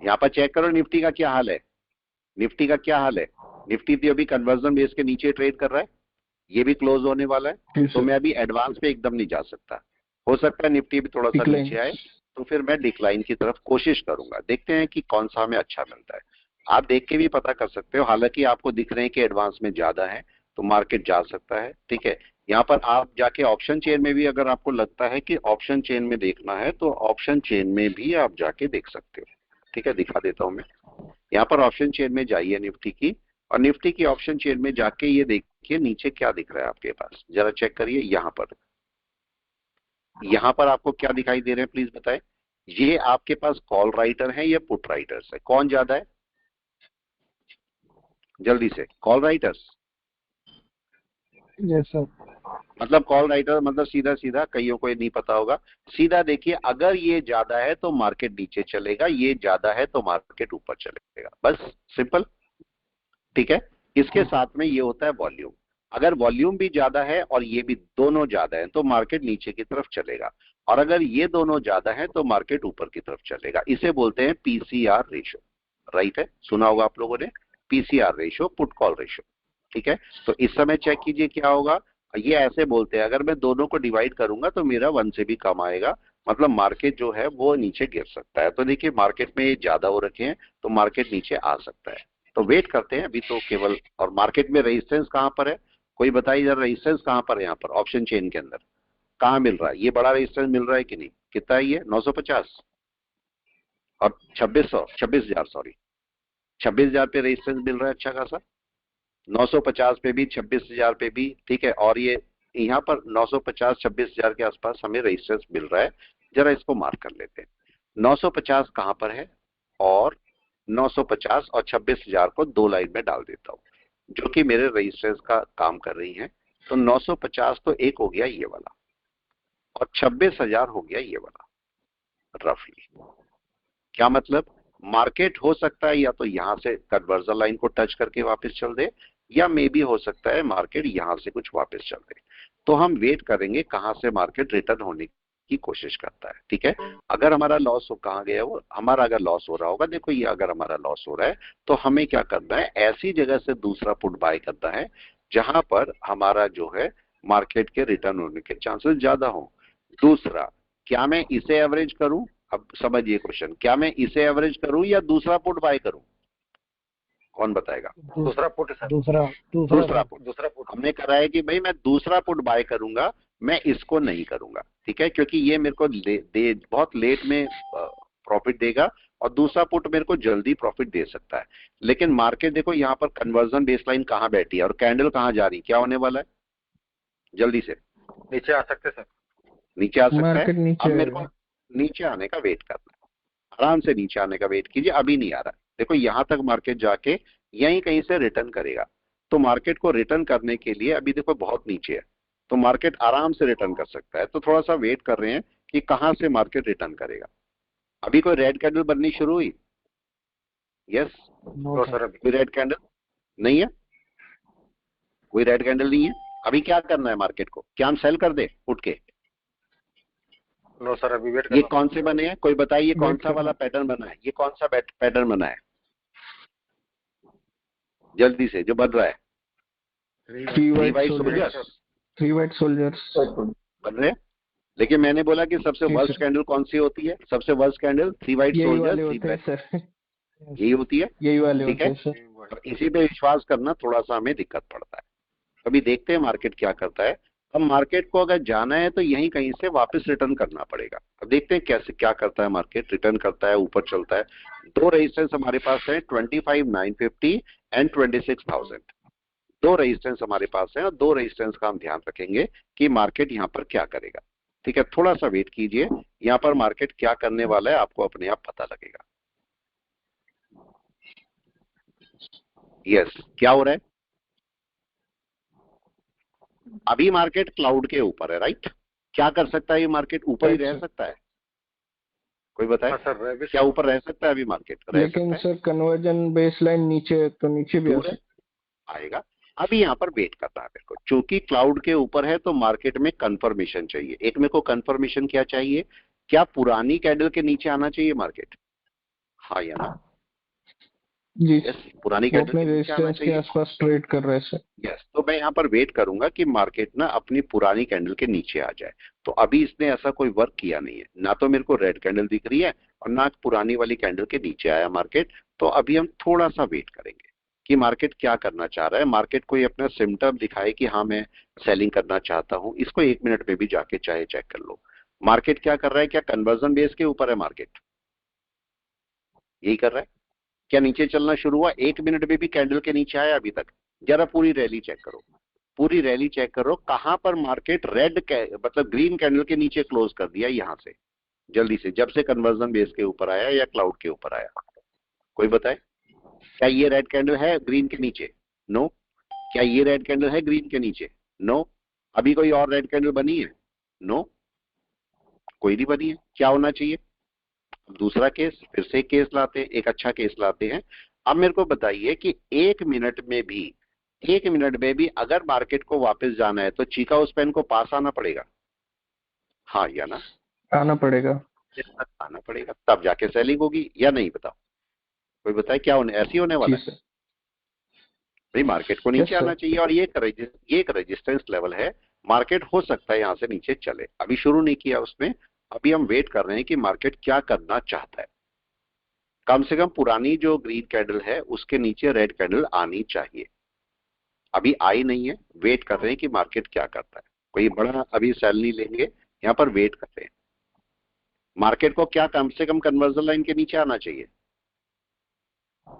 यहाँ पर चेक करो निफ्टी का क्या हाल है, निफ्टी का क्या हाल है। निफ्टी भी अभी कन्वर्जन बेस के नीचे ट्रेड कर रहा है, ये भी क्लोज होने वाला है, तो मैं अभी एडवांस पे एकदम नहीं जा सकता। हो सकता है निफ्टी भी थोड़ा सा नीचे आए, तो फिर मैं डिक्लाइन की तरफ कोशिश करूंगा। देखते हैं कि कौन सा हमें अच्छा मिलता है, आप देख के भी पता कर सकते हो। हालांकि आपको दिख रहे हैं कि एडवांस में ज्यादा है तो मार्केट जा सकता है। ठीक है, यहाँ पर आप जाके ऑप्शन चेन में भी, अगर आपको लगता है कि ऑप्शन चेन में देखना है तो ऑप्शन चेन में भी आप जाके देख सकते हो। ठीक है, दिखा देता हूं मैं। यहाँ पर ऑप्शन चेन में जाइए निफ्टी की, और निफ्टी की ऑप्शन चेन में जाके ये देखिए नीचे क्या दिख रहा है आपके पास, जरा चेक करिए। यहाँ पर आपको क्या दिखाई दे रहे हैं प्लीज बताएं? ये आपके पास कॉल राइटर है या पुट राइटर्स है, कौन ज्यादा है? जल्दी से, कॉल राइटर्स यस सर। मतलब कॉल राइटर मतलब सीधा सीधा, कईयों को ये नहीं पता होगा, सीधा देखिए, अगर ये ज्यादा है तो मार्केट नीचे चलेगा, ये ज्यादा है तो मार्केट ऊपर चलेगा, बस सिंपल। ठीक है, इसके साथ में ये होता है वॉल्यूम, अगर वॉल्यूम भी ज्यादा है और ये भी दोनों ज्यादा है तो मार्केट नीचे की तरफ चलेगा। और अगर ये दोनों ज्यादा है तो मार्केट ऊपर की तरफ चलेगा। इसे बोलते हैं पीसीआर रेशो, राइट है, सुना होगा आप लोगों ने, PCR ratio, put call ratio. ठीक है, तो इस समय चेक कीजिए क्या होगा। ये ऐसे बोलते हैं अगर मैं दोनों को डिवाइड करूंगा तो मेरा 1 से भी कम आएगा, मतलब मार्केट जो है वो नीचे गिर सकता है। तो देखिए मार्केट में ये ज्यादा हो रखे हैं तो मार्केट नीचे आ सकता है। तो वेट करते हैं अभी तो केवल। और मार्केट में रेजिस्टेंस कहां पर है, कोई बताइए जरा, रेजिस्टेंस कहां पर है यहाँ पर ऑप्शन चेन के अंदर, कहां मिल रहा है? ये बड़ा रेजिस्टेंस मिल रहा है कि नहीं? कितना है ये? 950 और 26,000 सॉरी, 26,000 पे रेजिस्टेंस मिल रहा है अच्छा खासा, 950 पे भी, 26,000 पे भी। ठीक है, और ये यहाँ पर 950 26,000 के आसपास हमें रेजिस्टेंस मिल रहा है। जरा इसको मार्क कर लेते हैं। 950 कहां पर है, और 950 और 26,000 को दो लाइन में डाल देता हूं जो कि मेरे रेजिस्टेंस का काम कर रही है। तो 950 तो एक हो गया ये वाला, और 26,000 हो गया ये वाला रफली। क्या मतलब, मार्केट हो सकता है या तो यहां से कन्वर्जन लाइन को टच करके वापस चल दे, या मे भी हो सकता है मार्केट यहां से कुछ वापस चल दे। तो हम वेट करेंगे कहां से मार्केट रिटर्न होने की कोशिश करता है। ठीक है, अगर हमारा लॉस हो, कहां गया वो हमारा, अगर लॉस हो रहा होगा, देखो ये अगर हमारा लॉस हो रहा है तो हमें क्या करना है, ऐसी जगह से दूसरा पुट बाय करना है जहां पर हमारा जो है मार्केट के रिटर्न होने के चांसेस ज्यादा हो। दूसरा, क्या मैं इसे एवरेज करूं? अब समझिए क्वेश्चन, क्या मैं इसे एवरेज करूं या दूसरा पुट बाय करूं? कौन बताएगा? दूसरा पुट है सर। दूसरा पुट। दूसरा पुट हमने करा है कि भाई मैं दूसरा पुट बाय करूंगा, मैं इसको नहीं करूंगा। ठीक है, क्योंकि ये मेरे को बहुत लेट में प्रॉफिट देगा, और दूसरा पुट मेरे को जल्दी प्रॉफिट दे सकता है। लेकिन मार्केट देखो यहाँ पर कन्वर्जन बेसलाइन कहाँ बैठी है और कैंडल कहाँ जा रही, क्या होने वाला है? जल्दी से नीचे आ सकते सर। नीचे आ सकता है। मार्केट नीचे अब मेरे को आएगा। नीचे आने का वेट करना है, आराम से नीचे आने का वेट कीजिए। अभी नहीं आ रहा है, देखो यहां तक मार्केट जाके यहीं कहीं से रिटर्न करेगा। तो मार्केट को रिटर्न करने के लिए अभी देखो बहुत नीचे है, तो मार्केट आराम से रिटर्न कर सकता है। तो थोड़ा सा वेट कर रहे हैं कि कहां से मार्केट रिटर्न करेगा। अभी कोई रेड कैंडल बननी शुरू हुई? यस, नो सर अभी। कोई रेड कैंडल नहीं है, कोई रेड कैंडल नहीं है। अभी क्या करना है मार्केट को, क्या हम सेल कर दे उठ के? नो सर अभी वेट ये करना। कौन से बने हैं, कोई बताइए कौन वेट सा करना। वाला पैटर्न बना है? ये कौन सा पैटर्न बना है जल्दी से जो बन रहा है? 3 3 white white soldiers. Soldiers 3 white soldiers. बन रहे हैं। लेकिन मैंने बोला कि सबसे जी वर्स्ट सर, कैंडल कौन सी होती है? सबसे वर्स्ट कैंडल 3 वाइट यही सोल्जर्स, वाले 3 होते हैं ब्लैक, सर। यही होती है। यही वाले ठीक होते है, हैं सर। तो इसी पे विश्वास करना थोड़ा सा हमें दिक्कत पड़ता है। अभी देखते हैं मार्केट क्या करता है। अब मार्केट को अगर जाना है तो यहीं कहीं से वापस रिटर्न करना पड़ेगा। अब देखते हैं कैसे क्या करता है मार्केट, रिटर्न करता है, ऊपर चलता है। दो रेजिस्टेंस हमारे पास है, 25,950 एंड 26,000। दो रेजिस्टेंस हमारे पास है, और दो रेजिस्टेंस का हम ध्यान रखेंगे कि मार्केट यहाँ पर क्या करेगा। ठीक है, थोड़ा सा वेट कीजिए, यहाँ पर मार्केट क्या करने वाला है आपको अपने आप पता लगेगा। यस, क्या हो रहा है? अभी मार्केट क्लाउड के ऊपर है, राइट? क्या कर सकता है ये मार्केट? ऊपर ही राइट रह सर। सकता है? कोई बताए, हाँ सर रह भी क्या ऊपर रह सकता है? अभी मार्केट रह लेकिन सकता है? सर कन्वर्जन बेसलाइन नीचे है तो नीचे भी आ दूर है, सकता आएगा। अभी यहाँ पर वेट करना है मेरे को, चूंकि क्लाउड के ऊपर है तो मार्केट में कंफर्मेशन चाहिए। एक मेरे को कंफर्मेशन क्या चाहिए, क्या पुरानी कैंडल के नीचे आना चाहिए मार्केट? हाँ या ना? है। जी यस, पुरानी वो कैंडल अपने के नीचे आना रेजिस्टेंस के चाहिए। आसपास ट्रेड कर रहे हैं सर। यस, तो मैं यहाँ पर वेट करूंगा कि मार्केट ना अपनी पुरानी कैंडल के नीचे आ जाए। तो अभी इसने ऐसा कोई वर्क किया नहीं है, ना तो मेरे को रेड कैंडल दिख रही है और ना पुरानी वाली कैंडल के नीचे आया मार्केट। तो अभी हम थोड़ा सा वेट करेंगे कि मार्केट क्या करना चाह रहा है। मार्केट कोई अपना सिम्टम दिखाए कि हाँ मैं सेलिंग करना चाहता हूँ, इसको 1 मिनट में भी जाके चाहे चेक कर लो। मार्केट क्या कर रहा है, क्या कन्वर्जन बेस के ऊपर है मार्केट? यही कर रहा है। क्या नीचे चलना शुरू हुआ? 1 मिनट में भी कैंडल के नीचे आया अभी तक? जरा पूरी रैली चेक करो, पूरी रैली चेक करो, कहां पर मार्केट मतलब ग्रीन कैंडल के नीचे क्लोज कर दिया यहां से जल्दी से, जब से कन्वर्जन बेस के ऊपर आया या क्लाउड के ऊपर आया? कोई बताए, क्या ये रेड कैंडल है ग्रीन के नीचे? नो। क्या ये रेड कैंडल है ग्रीन के नीचे? नो। अभी कोई और रेड कैंडल बनी है? नो, कोई नहीं बनी है। क्या होना चाहिए? दूसरा केस, फिर से केस लाते हैं, एक अच्छा केस लाते हैं। अब मेरे को बताइए कि 1 मिनट में भी अगर मार्केट को वापस जाना है तो चीका उस पेन को पास आना पड़ेगा, हाँ या ना? आना पड़ेगा। आना पड़ेगा, तब जाके सेलिंग होगी या नहीं? बताओ, कोई बताए क्या होने, ऐसे ही होने वाला जी है? सर। भाई मार्केट को यस नीचे आना सर। चाहिए, और ये एक रेजिस्टेंस लेवल है। मार्केट हो सकता है यहाँ से नीचे चले, अभी शुरू नहीं किया उसने। अभी हम वेट कर रहे हैं कि मार्केट क्या करना चाहता है। कम से कम पुरानी जो ग्रीन कैंडल है उसके नीचे रेड कैंडल आनी चाहिए। अभी आई नहीं है, वेट कर रहे हैं कि मार्केट क्या करता है। कोई बड़ा अभी सेल नहीं लेंगे, यहाँ पर वेट कर रहे हैं। मार्केट को क्या कम से कम कन्वर्जन लाइन के नीचे आना चाहिए।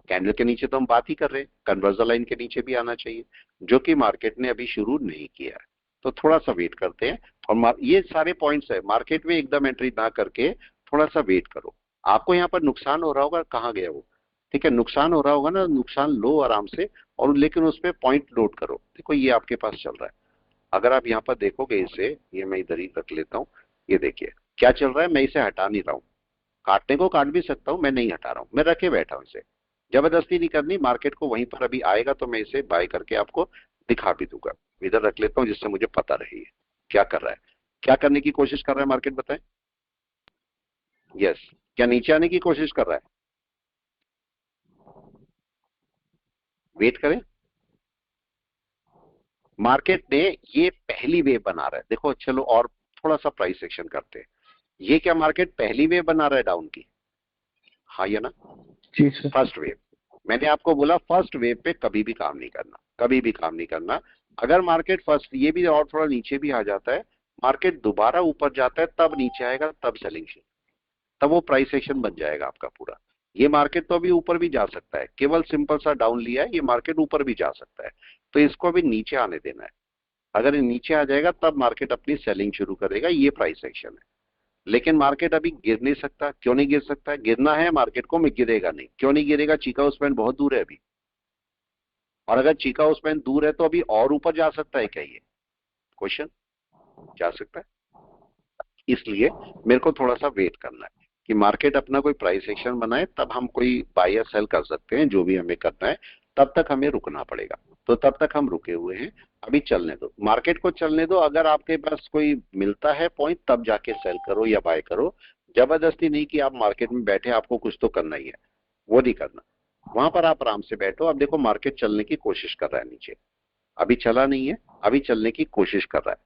कैंडल के नीचे तो हम बात ही कर रहे हैं, कन्वर्जन लाइन के नीचे भी आना चाहिए, जो कि मार्केट ने अभी शुरू नहीं किया है। तो थोड़ा सा वेट करते हैं। और ये सारे पॉइंट्स है, मार्केट में एकदम एंट्री ना करके थोड़ा सा वेट करो। आपको यहाँ पर नुकसान हो रहा होगा, कहाँ गया वो? ठीक है, नुकसान हो रहा होगा ना, नुकसान लो आराम से, और लेकिन उस पर पॉइंट नोट करो। देखो ये आपके पास चल रहा है, अगर आप यहाँ पर देखोगे इसे, ये मैं इधर ही रख लेता हूँ। ये देखिए क्या चल रहा है, मैं इसे हटा नहीं रहा हूँ। काटने को काट भी सकता हूं, मैं नहीं हटा रहा हूं, मैं रखे बैठा हूं इसे। जबरदस्ती नहीं करनी, मार्केट को वहीं पर अभी आएगा तो मैं इसे बाय करके आपको दिखा भी दूंगा। इधर रख लेता हूं जिससे मुझे पता रही क्या कर रहा है, क्या करने की कोशिश कर रहा है मार्केट, बताएं। यस, क्या नीचे आने की कोशिश कर रहा है? वेट करें। मार्केट ने ये पहली वेव बना रहा है, देखो चलो और थोड़ा सा प्राइस सेक्शन करते हैं। ये क्या मार्केट पहली वेव बना रहा है डाउन की? हाँ या ना? जी सर। First wave. मैंने आपको बोला फर्स्ट वेव पे कभी भी काम नहीं करना, कभी भी काम नहीं करना। अगर मार्केट फर्स्ट ये भी और थोड़ा नीचे भी आ जाता है, मार्केट दोबारा ऊपर जाता है, तब नीचे आएगा, तब सेलिंग, तब वो प्राइस सेक्शन बन जाएगा आपका पूरा। ये मार्केट तो अभी ऊपर भी जा सकता है, केवल सिंपल सा डाउन लिया है, ये मार्केट ऊपर भी जा सकता है। तो इसको अभी नीचे आने देना है। अगर ये नीचे आ जाएगा तब मार्केट अपनी सेलिंग शुरू करेगा, ये प्राइस सेक्शन है। लेकिन मार्केट अभी गिर नहीं सकता। क्यों नहीं गिर सकता? गिरना है मार्केट को, में गिरेगा नहीं। क्यों नहीं गिरेगा? चीका स्पैन बहुत दूर है अभी, और अगर चीका स्पैन दूर है तो अभी और ऊपर जा सकता है क्या? ये क्वेश्चन, जा सकता है। इसलिए मेरे को थोड़ा सा वेट करना है कि मार्केट अपना कोई प्राइस एक्शन बनाए, तब हम कोई बाय या सेल कर सकते हैं, जो भी हमें करना है। तब तक हमें रुकना पड़ेगा, तो तब तक हम रुके हुए हैं। अभी चलने दो, मार्केट को चलने दो। अगर आपके पास कोई मिलता है पॉइंट तब जाके सेल करो या बाय करो। जबरदस्ती नहीं कि आप मार्केट में बैठे, आपको कुछ तो करना ही है, वो नहीं करना। वहां पर आप आराम से बैठो। अब देखो मार्केट चलने की कोशिश कर रहा है नीचे, अभी चला नहीं है, अभी चलने की कोशिश कर रहा है।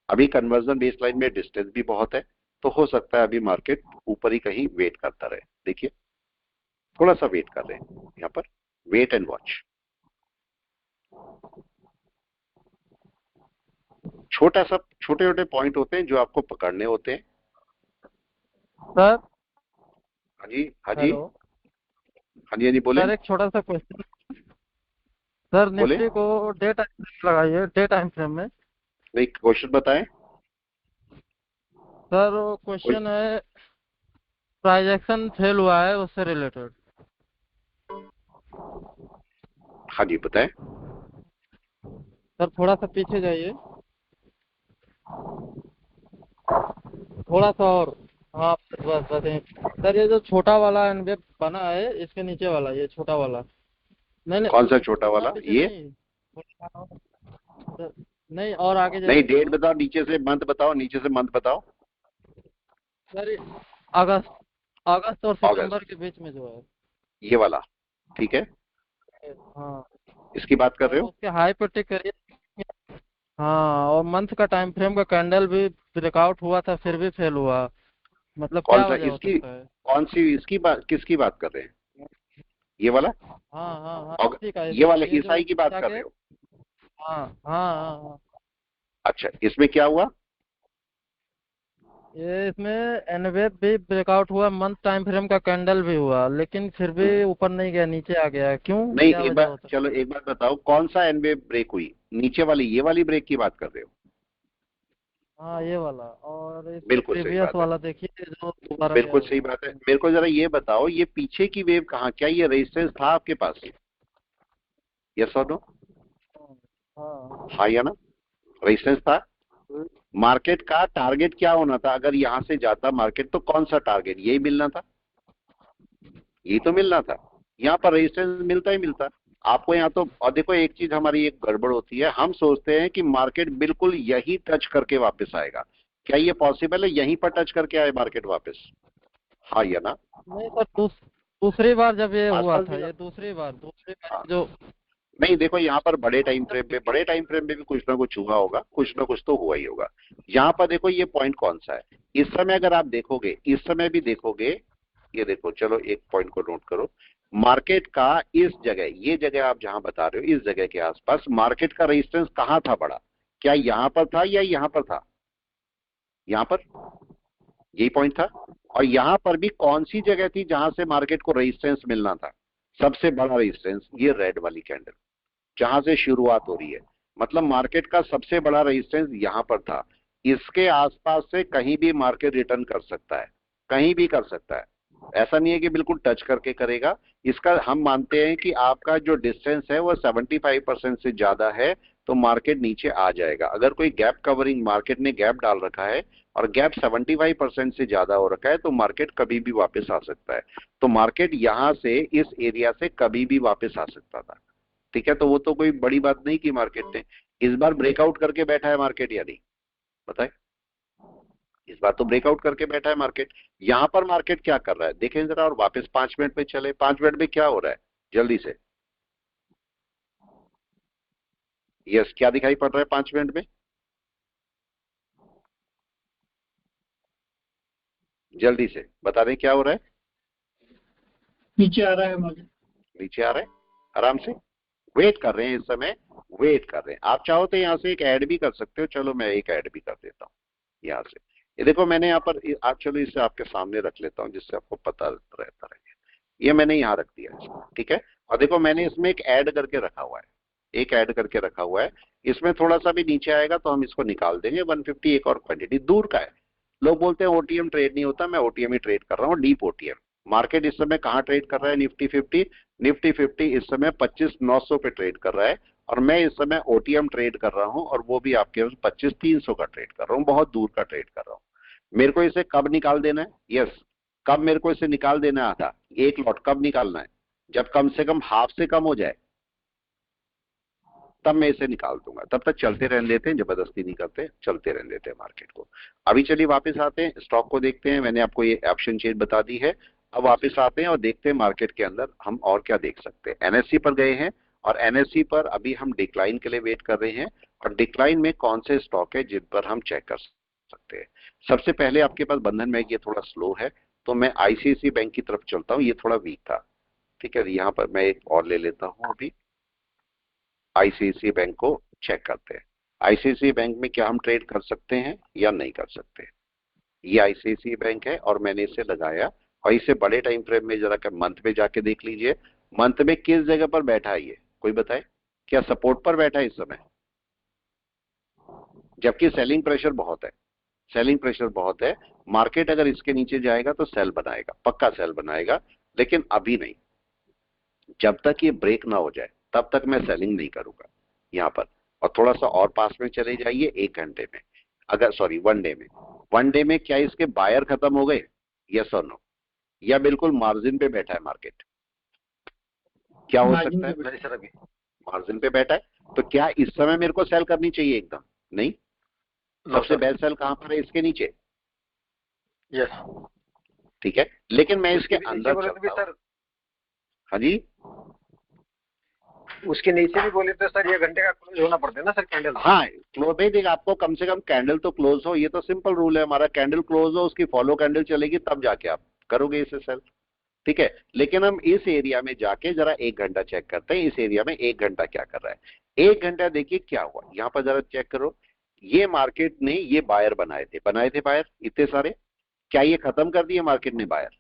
अभी कन्वर्जन बेस लाइन में डिस्टेंस भी बहुत है, तो हो सकता है अभी मार्केट ऊपर ही कहीं वेट करता रहे। देखिए थोड़ा सा वेट कर रहे हैं यहाँ पर, वेट एंड वॉच। छोटा सा, छोटे छोटे पॉइंट होते हैं जो आपको पकड़ने होते हैं। सर। हाँ जी, हाँ जी, हेलो। हाँ जी, हाँ जी, बोले सर एक छोटा सा क्वेश्चन। सर बोले। निफ्टी को डे टाइम लगाइए, डे टाइम फ्रेम में। नहीं, क्वेश्चन बताएं। सर कोई, क्वेश्चन है, ट्रांजैक्शन फेल हुआ है उससे रिलेटेड। हाँ जी बताएं। सर थोड़ा सा पीछे जाइए, थोड़ा सा और। हाँ बस बस बस सर ये जो छोटा वाला एनवेब बना है, इसके नीचे वाला, ये छोटा वाला। नहीं नहीं, कौन सा छोटा उतना वाला? पीछे ये नहीं। सर, नहीं और आगे नहीं, जाइए डेट थोड़ा। बताओ, नीचे से मंथ बताओ, नीचे से मंथ बताओ। सर ये अगस्त, अगस्त और अगस्त, सितंबर के बीच में जो है। ये वाला, ठीक है, हाँ। इसकी बात कर रहे और हो? उसके हाई पे टिक करिए। हाँ, और मंथ का टाइम फ्रेम का कैंडल भी ब्रेकआउट हुआ था, फिर भी फेल हुआ। मतलब कौन क्या सा वजह हो इसकी, सकता है? कौन सी इसकी बात, किसकी बात कर रहे हैं? ये वाला, हाँ हाँ हाँ, और इसी का ये वाला ये जो ईसाई की बात कर जाके। रहे हो? हाँ हाँ हाँ हाँ। अच्छा, इसमें क्या हुआ? ये इसमें एनवेब भी ब्रेकआउट हुआ, मंथ टाइम फ्रेम का कैंडल भी हुआ, लेकिन फिर भी ऊपर नहीं गया, नीचे आ गया। क्यों, नहीं, क्या एक वजह बार हो सकती चलो, है? एक बात बताओ, कौन सा एनवे ब्रेक हुई? नीचे वाली, ये वाली ब्रेक की बात कर रहे हो? हाँ ये वाला, और इससे बिल्कुल सही प्रीवियस बात है, वाला देखिए जो दोबारा गया बिल्कुल सही हुआ बात है। है। मेरे को जरा ये बताओ, ये पीछे की वेव कहाँ, क्या ये रेजिस्टेंस था आपके पास? यस और नो? हाँ हाँ या ना? रेजिस्टेंस था। मार्केट का टारगेट क्या होना था? अगर यहां से जाता मार्केट तो कौन सा टारगेट? यही मिलना था, यही तो मिलना था। यहाँ पर रेजिस्टेंस मिलता ही मिलता आपको यहाँ तो। और देखो एक चीज हमारी एक गड़बड़ होती है, हम सोचते हैं कि मार्केट बिल्कुल यही टच करके वापस आएगा। क्या ये पॉसिबल है यहीं पर टच करके आए मार्केट वापस? हाँ या ना? नहीं सर, दूसरी बार जब ये हुआ आसपास था, भी ये दूसरी बार हाँ। जो नहीं देखो यहाँ पर बड़े टाइम फ्रेम में भी कुछ ना कुछ हुआ होगा, कुछ ना कुछ तो हुआ ही होगा। यहाँ पर देखो ये पॉइंट कौन सा है इस समय, अगर आप देखोगे इस समय भी देखोगे, ये देखो, चलो एक पॉइंट को नोट करो। मार्केट का इस जगह, ये जगह आप जहां बता रहे हो, इस जगह के आसपास मार्केट का रेजिस्टेंस कहां था बड़ा? क्या यहां पर था या यहां पर था? यहां पर, यही पॉइंट था। और यहां पर भी कौन सी जगह थी जहां से मार्केट को रेजिस्टेंस मिलना था? सबसे बड़ा रेजिस्टेंस ये रेड वाली कैंडल जहां से शुरुआत हो रही है, मतलब मार्केट का सबसे बड़ा रेजिस्टेंस यहां पर था। इसके आसपास से कहीं भी मार्केट रिटर्न कर सकता है, कहीं भी कर सकता है। ऐसा नहीं है कि बिल्कुल टच करके करेगा। इसका हम मानते हैं कि आपका जो डिस्टेंस है वो 75% से ज्यादा है तो मार्केट नीचे आ जाएगा। अगर कोई गैप कवरिंग, मार्केट ने गैप डाल रखा है और गैप 75% से ज्यादा हो रखा है तो मार्केट कभी भी वापस आ सकता है। तो मार्केट यहां से, इस एरिया से कभी भी वापस आ सकता था। ठीक है, तो वो तो कोई बड़ी बात नहीं की मार्केट ने। इस बार ब्रेकआउट करके बैठा है मार्केट या नहीं, बताए? इस बार तो ब्रेकआउट करके बैठा है मार्केट। यहां पर मार्केट क्या कर रहा है देखें जरा, और वापस 5 मिनट में चले। 5 मिनट में क्या हो रहा है जल्दी से? यस, क्या दिखाई पड़ रहा है 5 मिनट में? जल्दी से बता दें क्या हो रहा है। नीचे आ रहा है मार्केट। नीचे आ रहा है आराम से। वेट कर रहे हैं इस समय, वेट कर रहे हैं। आप चाहो तो यहाँ से एक ऐड भी कर सकते हो। चलो मैं एक ऐड भी कर देता हूँ यहाँ से। ये देखो मैंने यहाँ पर, आप चलो इसे आपके सामने रख लेता हूँ जिससे आपको पता रहता रहे। ये मैंने यहाँ रख दिया इसको, ठीक है। और देखो मैंने इसमें एक ऐड करके रखा हुआ है, एक ऐड करके रखा हुआ है। इसमें थोड़ा सा भी नीचे आएगा तो हम इसको निकाल देंगे। 150 एक और क्वांटिटी दूर का है। लोग बोलते हैं ओटीएम ट्रेड नहीं होता, मैं ओटीएम ही ट्रेड कर रहा हूँ, डीप ओटीएम। मार्केट इस समय कहाँ ट्रेड कर रहा है? निफ्टी 50 इस समय 25,900 पे ट्रेड कर रहा है और मैं इस समय ओटीएम ट्रेड कर रहा हूं और वो भी आपके 25,300 का ट्रेड कर रहा हूं, बहुत दूर का ट्रेड कर रहा हूं। मेरे को इसे कब निकाल देना है? यस, कब मेरे को इसे निकाल देना है? आधा एक लॉट कब निकालना है? जब कम से कम हाफ से कम हो जाए तब मैं इसे निकाल दूंगा। तब तक चलते रहने देते हैं, जबरदस्ती नहीं करते, चलते रहने देते हैं मार्केट को। अभी चलिए वापस आते हैं, स्टॉक को देखते हैं। मैंने आपको ये ऑप्शन चेन बता दी है। अब वापस आते हैं और देखते हैं मार्केट के अंदर हम और क्या देख सकते हैं। एनएससी पर गए हैं और एनएससी पर अभी हम डिक्लाइन के लिए वेट कर रहे हैं। और डिक्लाइन में कौन से स्टॉक है जिन पर हम चेक कर सकते हैं? सबसे पहले आपके पास बंधन बैंक, ये थोड़ा स्लो है तो मैं आईसीआईसी बैंक की तरफ चलता हूँ। ये थोड़ा वीक था, ठीक है। यहाँ पर मैं एक और ले लेता हूँ। अभी आईसीआईसी बैंक को चेक करते हैं। आईसीआईसी बैंक में क्या हम ट्रेड कर सकते हैं या नहीं कर सकते? ये आईसीआईसी बैंक है और मैंने इसे लगाया और इसे बड़े टाइम फ्रेम में जरा मंथ में जाके देख लीजिए। मंथ में किस जगह पर बैठा है ये, कोई बताए? क्या सपोर्ट पर बैठा है इस समय? जबकि सेलिंग प्रेशर बहुत है, सेलिंग प्रेशर बहुत है। मार्केट अगर इसके नीचे जाएगा तो सेल बनाएगा, पक्का सेल बनाएगा, लेकिन अभी नहीं। जब तक ये ब्रेक ना हो जाए तब तक मैं सेलिंग नहीं करूंगा यहाँ पर। और थोड़ा सा और पास में चले जाइए, 1 घंटे में, अगर सॉरी 1 डे में। 1 डे में क्या इसके बायर खत्म हो गए? यस और नो? या बिल्कुल मार्जिन पे बैठा है मार्केट? क्या हो सकता है? नहीं सर, अभी मार्जिन पे बैठा है। तो क्या इस समय मेरे को सेल करनी चाहिए? एकदम नहीं। सबसे बेस्ट सेल कहां पर है? इसके नीचे। यस, ठीक है, लेकिन मैं इसके उसके अंदर बोले तो भी चलता हूं। सर, हाँ जी, उसके नीचे भी बोले तो सर ये घंटे का क्लोज होना पड़ता है ना सर, कैंडल। हाँ क्लोज भाई देख, आपको कम से कम कैंडल तो क्लोज हो, ये तो सिंपल रूल है हमारा। कैंडल क्लोज हो, उसकी फॉलो कैंडल चलेगी तब जाके आप करोगे इसे सेल, ठीक है। लेकिन हम इस एरिया में जाके जरा 1 घंटा चेक करते हैं। इस एरिया में 1 घंटा क्या कर रहा है? 1 घंटा देखिए क्या हुआ यहाँ पर, जरा चेक करो। ये मार्केट ने ये बायर बनाए थे बायर इतने सारे। क्या ये खत्म कर दिए मार्केट ने बायर?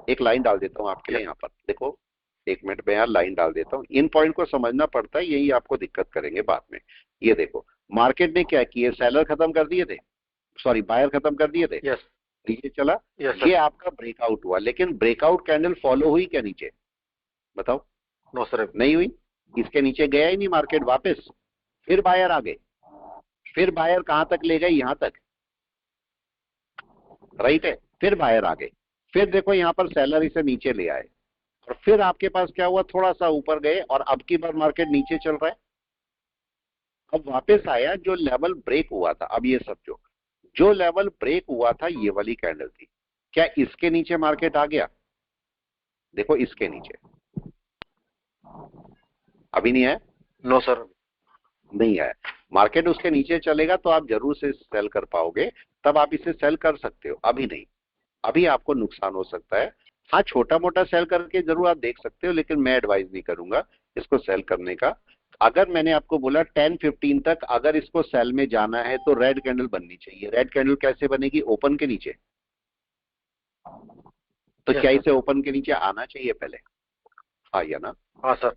एक लाइन डाल देता हूं आपके लिए यहाँ पर, देखो 1 मिनट में यहाँ लाइन डाल देता हूँ। इन पॉइंट को समझना पड़ता है, यही आपको दिक्कत करेंगे बाद में। ये देखो मार्केट ने क्या किया, सेलर खत्म कर दिए थे, सॉरी बायर खत्म कर दिए थे। यस, नीचे चला, यस ये सर। आपका ब्रेकआउट हुआ, लेकिन ब्रेकआउट कैंडल फॉलो हुई क्या नीचे? बताओ। नो सर, नहीं हुई। इसके नीचे गया ही नहीं मार्केट वापस। फिर बायर आ गए, फिर बायर कहां तक ले गए? यहां तक, राइट है। फिर बायर आ गए, फिर देखो यहां पर सेलर इसे नीचे ले आए और फिर आपके पास क्या हुआ, थोड़ा सा ऊपर गए और अब की बार मार्केट नीचे चल रहा है। अब वापस आया, जो लेवल ब्रेक हुआ था, अब ये सब जो लेवल ब्रेक हुआ था ये वाली कैंडल थी, क्या इसके नीचे मार्केट आ गया? देखो इसके नीचे अभी नहीं आया, नो सर। नहीं आया। मार्केट उसके नीचे चलेगा तो आप जरूर से सेल कर पाओगे, तब आप इसे सेल कर सकते हो, अभी नहीं। अभी आपको नुकसान हो सकता है। हाँ, छोटा मोटा सेल करके जरूर आप देख सकते हो, लेकिन मैं एडवाइस नहीं करूंगा इसको सेल करने का। अगर मैंने आपको बोला 10-15 तक अगर इसको सेल में जाना है तो रेड कैंडल बननी चाहिए। रेड कैंडल कैसे बनेगी? ओपन के नीचे। तो Yes, क्या sir. इसे ओपन के नीचे आना चाहिए पहले? हाँ या ना? हाँ सर।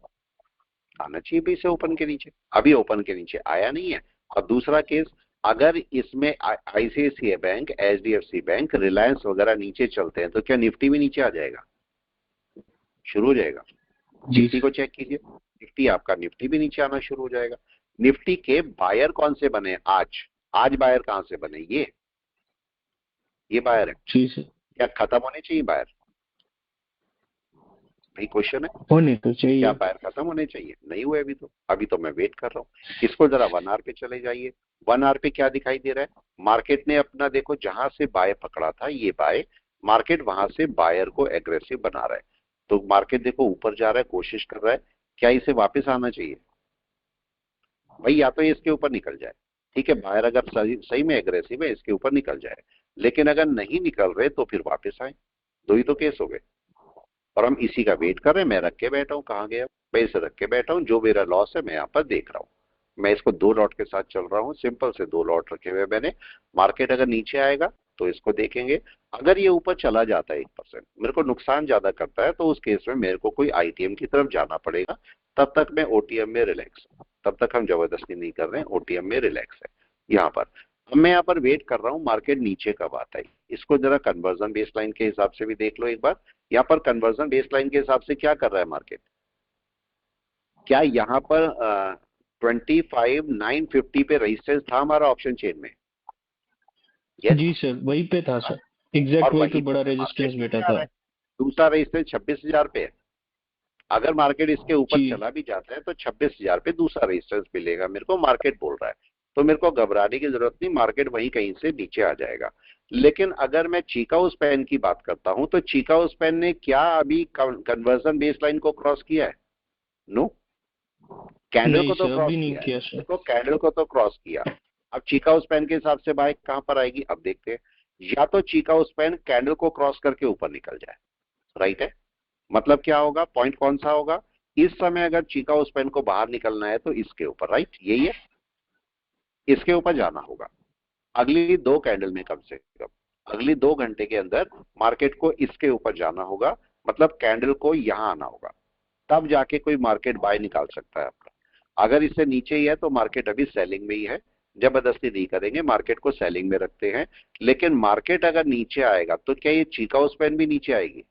आना चाहिए भी इसे ओपन के नीचे। अभी ओपन के नीचे आया नहीं है। और दूसरा केस, अगर इसमें ICICI bank, HDFC bank, Reliance वगैरह नीचे चलते हैं तो क्या निफ्टी भी नीचे आ जाएगा, शुरू हो जाएगा? निफ्टी को चेक कीजिए, निफ्टी आपका निफ्टी भी नीचे आना शुरू हो जाएगा। निफ्टी के बायर कौन से बने आज बायर कहां से बने? ये बायर है। जी सर। क्या खत्म होने चाहिए बायर? भाई क्वेश्चन है, होने तो क्या चाहिए। बायर खत्म होने चाहिए? नहीं हुए अभी तो मैं वेट कर रहा हूँ। इसको जरा 1 आवर पे चले जाइए। 1 आवर पे क्या दिखाई दे रहा है? मार्केट ने अपना, देखो जहां से बाय पकड़ा था, ये बाय मार्केट वहां से बायर को एग्रेसिव बना रहा है। तो मार्केट देखो ऊपर जा रहा है, कोशिश कर रहा है। क्या इसे वापस आना चाहिए भाई? या तो इसके ऊपर निकल जाए, ठीक है, बायर अगर सही में एग्रेसिव है इसके ऊपर निकल जाए, लेकिन अगर नहीं निकल रहे तो फिर वापस आए। दो ही तो केस हो गए, और हम इसी का वेट कर रहे हैं। मैं रख के बैठा हूँ, कहाँ गया? मैं इसे रख के बैठा हूँ, जो मेरा लॉस है मैं यहाँ पर देख रहा हूँ। मैं इसको 2 लॉट के साथ चल रहा हूँ, सिंपल से 2 लॉट रखे हुए मैंने। मार्केट अगर नीचे आएगा तो इसको देखेंगे। अगर ये ऊपर चला जाता है 1%, मेरे को नुकसान ज्यादा करता है, तो उस केस में मेरे को कोई आईटीएम की तरफ जाना पड़ेगा। तब तक मैं ओटीएम में रिलैक्स हूँ, तब तक हम जबरदस्ती नहीं कर रहे हैं, ओटीएम में रिलैक्स है यहाँ पर। अब मैं यहाँ पर वेट कर रहा हूँ मार्केट नीचे कब आता है। इसको जरा कन्वर्जन बेस लाइन के हिसाब से भी देख लो एक बार। यहाँ पर कन्वर्जन बेस लाइन के हिसाब से क्या कर रहा है मार्केट? क्या यहाँ पर 25,950 पे रेजिस्टेंस था हमारा ऑप्शन चेन में? Yes? जी सर, वहीं पे था सर, और एग्जैक्ट वहीं पे वहीं बड़ा पे रेजिस्टेंस मार्केट बैठा नीचे आ रहा था। है। दूसरा रेजिस्टेंस 26,000 पे है। अगर मार्केट इसके ऊपर जी चला भी जाता है तो 26,000 पे दूसरा रेजिस्टेंस मिलेगा मेरे को, मार्केट बोल रहा है। तो मेरे को घबराने की जरूरत नहीं, मार्केट वहीं कहीं से नीचे आ जाएगा। लेकिन अगर मैं चिकागो स्पैन की बात करता हूं तो चिकागो स्पैन ने क्या अभी कन्वर्जन बेस लाइन को क्रॉस किया है? नो, कैंडल नहीं को तो सर, क्रॉस अभी नहीं किया है। किया सर। देखो कैंडल को तो क्रॉस किया। अब चिकागो स्पैन के हिसाब से बाय कहां पर आएगी अब देखते हैं। या तो चिकागो स्पैन कैंडल को क्रॉस करके ऊपर निकल जाए, राइट है? मतलब क्या होगा, पॉइंट कौन सा होगा इस समय? अगर चिकागो स्पैन को बाहर निकलना है तो इसके ऊपर, राइट, यही है, इसके ऊपर जाना होगा अगली 2 कैंडल में, कम से कम अगली 2 घंटे के अंदर मार्केट को इसके ऊपर जाना होगा। मतलब कैंडल को यहां आना होगा, तब जाके कोई मार्केट बाय निकाल सकता है आपका। अगर इससे नीचे ही है तो मार्केट अभी सेलिंग में ही है। जबरदस्ती नहीं करेंगे, मार्केट को सेलिंग में रखते हैं। लेकिन मार्केट अगर नीचे आएगा तो क्या ये चिकागो स्पैन भी नीचे आएगी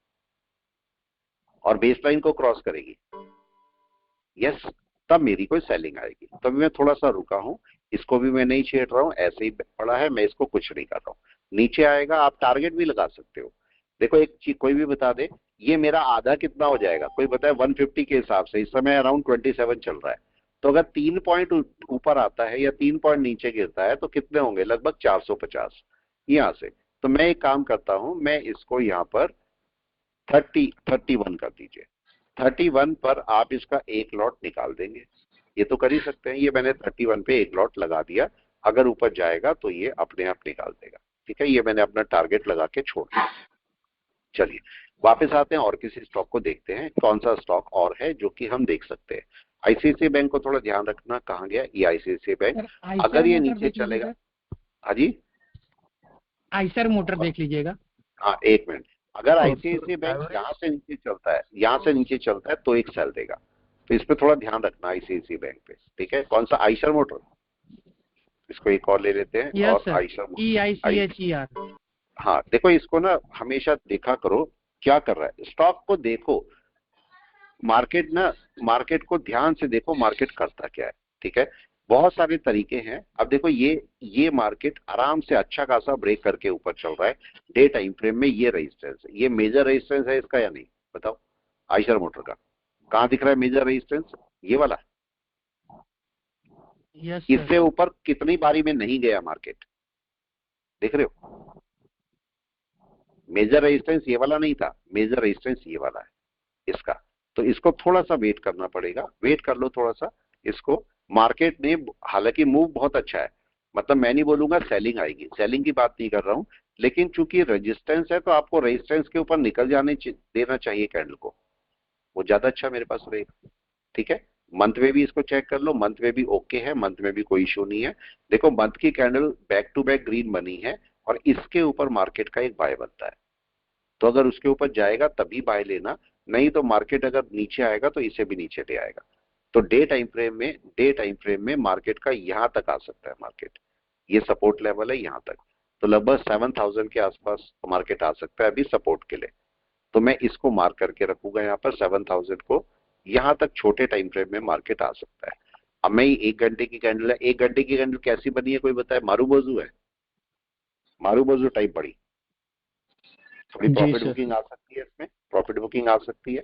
और बेस लाइन को क्रॉस करेगी? यस, तब मेरी कोई सेलिंग आएगी। तभी मैं थोड़ा सा रुका हूं, इसको भी मैं नहीं छेड़ रहा हूं, ऐसे ही पड़ा है, मैं इसको कुछ नहीं कर रहा हूं। नीचे आएगा, आप टारगेट भी लगा सकते हो। देखो एक चीज कोई भी बता दे, ये मेरा आधा कितना हो जाएगा? कोई बताए 150 के हिसाब से, इस समय अराउंड 27 चल रहा है। तो अगर 3 पॉइंट ऊपर आता है या 3 पॉइंट नीचे गिरता है तो कितने होंगे? लगभग 450 यहां से। तो मैं एक काम करता हूं, मैं इसको यहाँ पर 31 कर दीजिए। 31 पर आप इसका एक लॉट निकाल देंगे, ये तो कर ही सकते हैं। ये मैंने 31 पे एक लॉट लगा दिया, अगर ऊपर जाएगा तो ये अपने आप निकाल देगा, ठीक है। ये मैंने अपना टारगेट लगा के छोड़ दिया। चलिए वापस आते हैं और किसी स्टॉक को देखते हैं, कौन सा स्टॉक और है जो कि हम देख सकते हैं। आईसीआईसीआई बैंक को थोड़ा ध्यान रखना, कहाँ गया ये आईसीआईसीआई बैंक? अगर ये नीचे चलेगा, हाँ जी, आइसर मोटर देख लीजिएगा। हाँ एक मिनट, अगर आईसीआईसीआई बैंक यहाँ से नीचे चलता है, यहाँ से नीचे चलता है तो एक सेल देगा। तो इस पे थोड़ा ध्यान रखना आईसीआईसीआई बैंक पे, ठीक है। कौन सा? आइशर मोटर, इसको एक और ले लेते हैं। यस और सर, आइशर EICHER। हाँ देखो, इसको ना हमेशा देखा करो क्या कर रहा है। स्टॉक को देखो, मार्केट को ध्यान से देखो, मार्केट करता क्या है, ठीक है। बहुत सारे तरीके हैं। अब देखो ये मार्केट आराम से अच्छा खासा ब्रेक करके ऊपर चल रहा है। डे टाइम फ्रेम में ये रेजिस्टेंस है, ये मेजर रेजिस्टेंस है इसका या नहीं बताओ? आइशर मोटर का कहाँ दिख रहा है मेजर रेजिस्टेंस? ये वाला, यस सर। इससे ऊपर कितनी बारी में नहीं गया मार्केट, देख रहे हो? मेजर रेजिस्टेंस ये वाला नहीं था, मेजर रेजिस्टेंस ये वाला है इसका। तो इसको थोड़ा सा वेट करना पड़ेगा, वेट कर लो थोड़ा सा इसको। मार्केट ने हालांकि मूव बहुत अच्छा है, मतलब मैं नहीं बोलूंगा सेलिंग आएगी, सेलिंग की बात नहीं कर रहा हूं, लेकिन चूंकि रेजिस्टेंस है तो आपको रेजिस्टेंस के ऊपर निकल जाने देना चाहिए कैंडल को, वो ज्यादा अच्छा मेरे पास रहेगा। ठीक है, मंथ में भी इसको चेक कर लो, मंथ में भी ओके है, मंथ में भी कोई इशू नहीं है। देखो मंथ की candle back to back green बनी है और इसके ऊपर मार्केट का एक बाय बनता है, तो अगर उसके ऊपर जाएगा तभी बाय लेना, नहीं तो मार्केट अगर नीचे आएगा तो इसे भी नीचे ले आएगा। तो डे टाइम फ्रेम में मार्केट का यहां तक आ सकता है, मार्केट ये सपोर्ट लेवल है यहां तक, तो लगभग 7000 के आसपास मार्केट आ सकता है अभी सपोर्ट के लिए। तो मैं इसको मार्क करके रखूंगा यहाँ पर 7000 को, यहां तक छोटे टाइम फ्रेम में मार्केट आ सकता है। अब मैं 1 घंटे की कैंडल है, 1 घंटे की कैंडल कैसी बनी है कोई बताए? मारूबोजू है, मारूबोजू टाइप बड़ी, थोड़ी जी प्रॉफिट सर। बुकिंग आ सकती है इसमें, प्रॉफिट बुकिंग आ सकती है।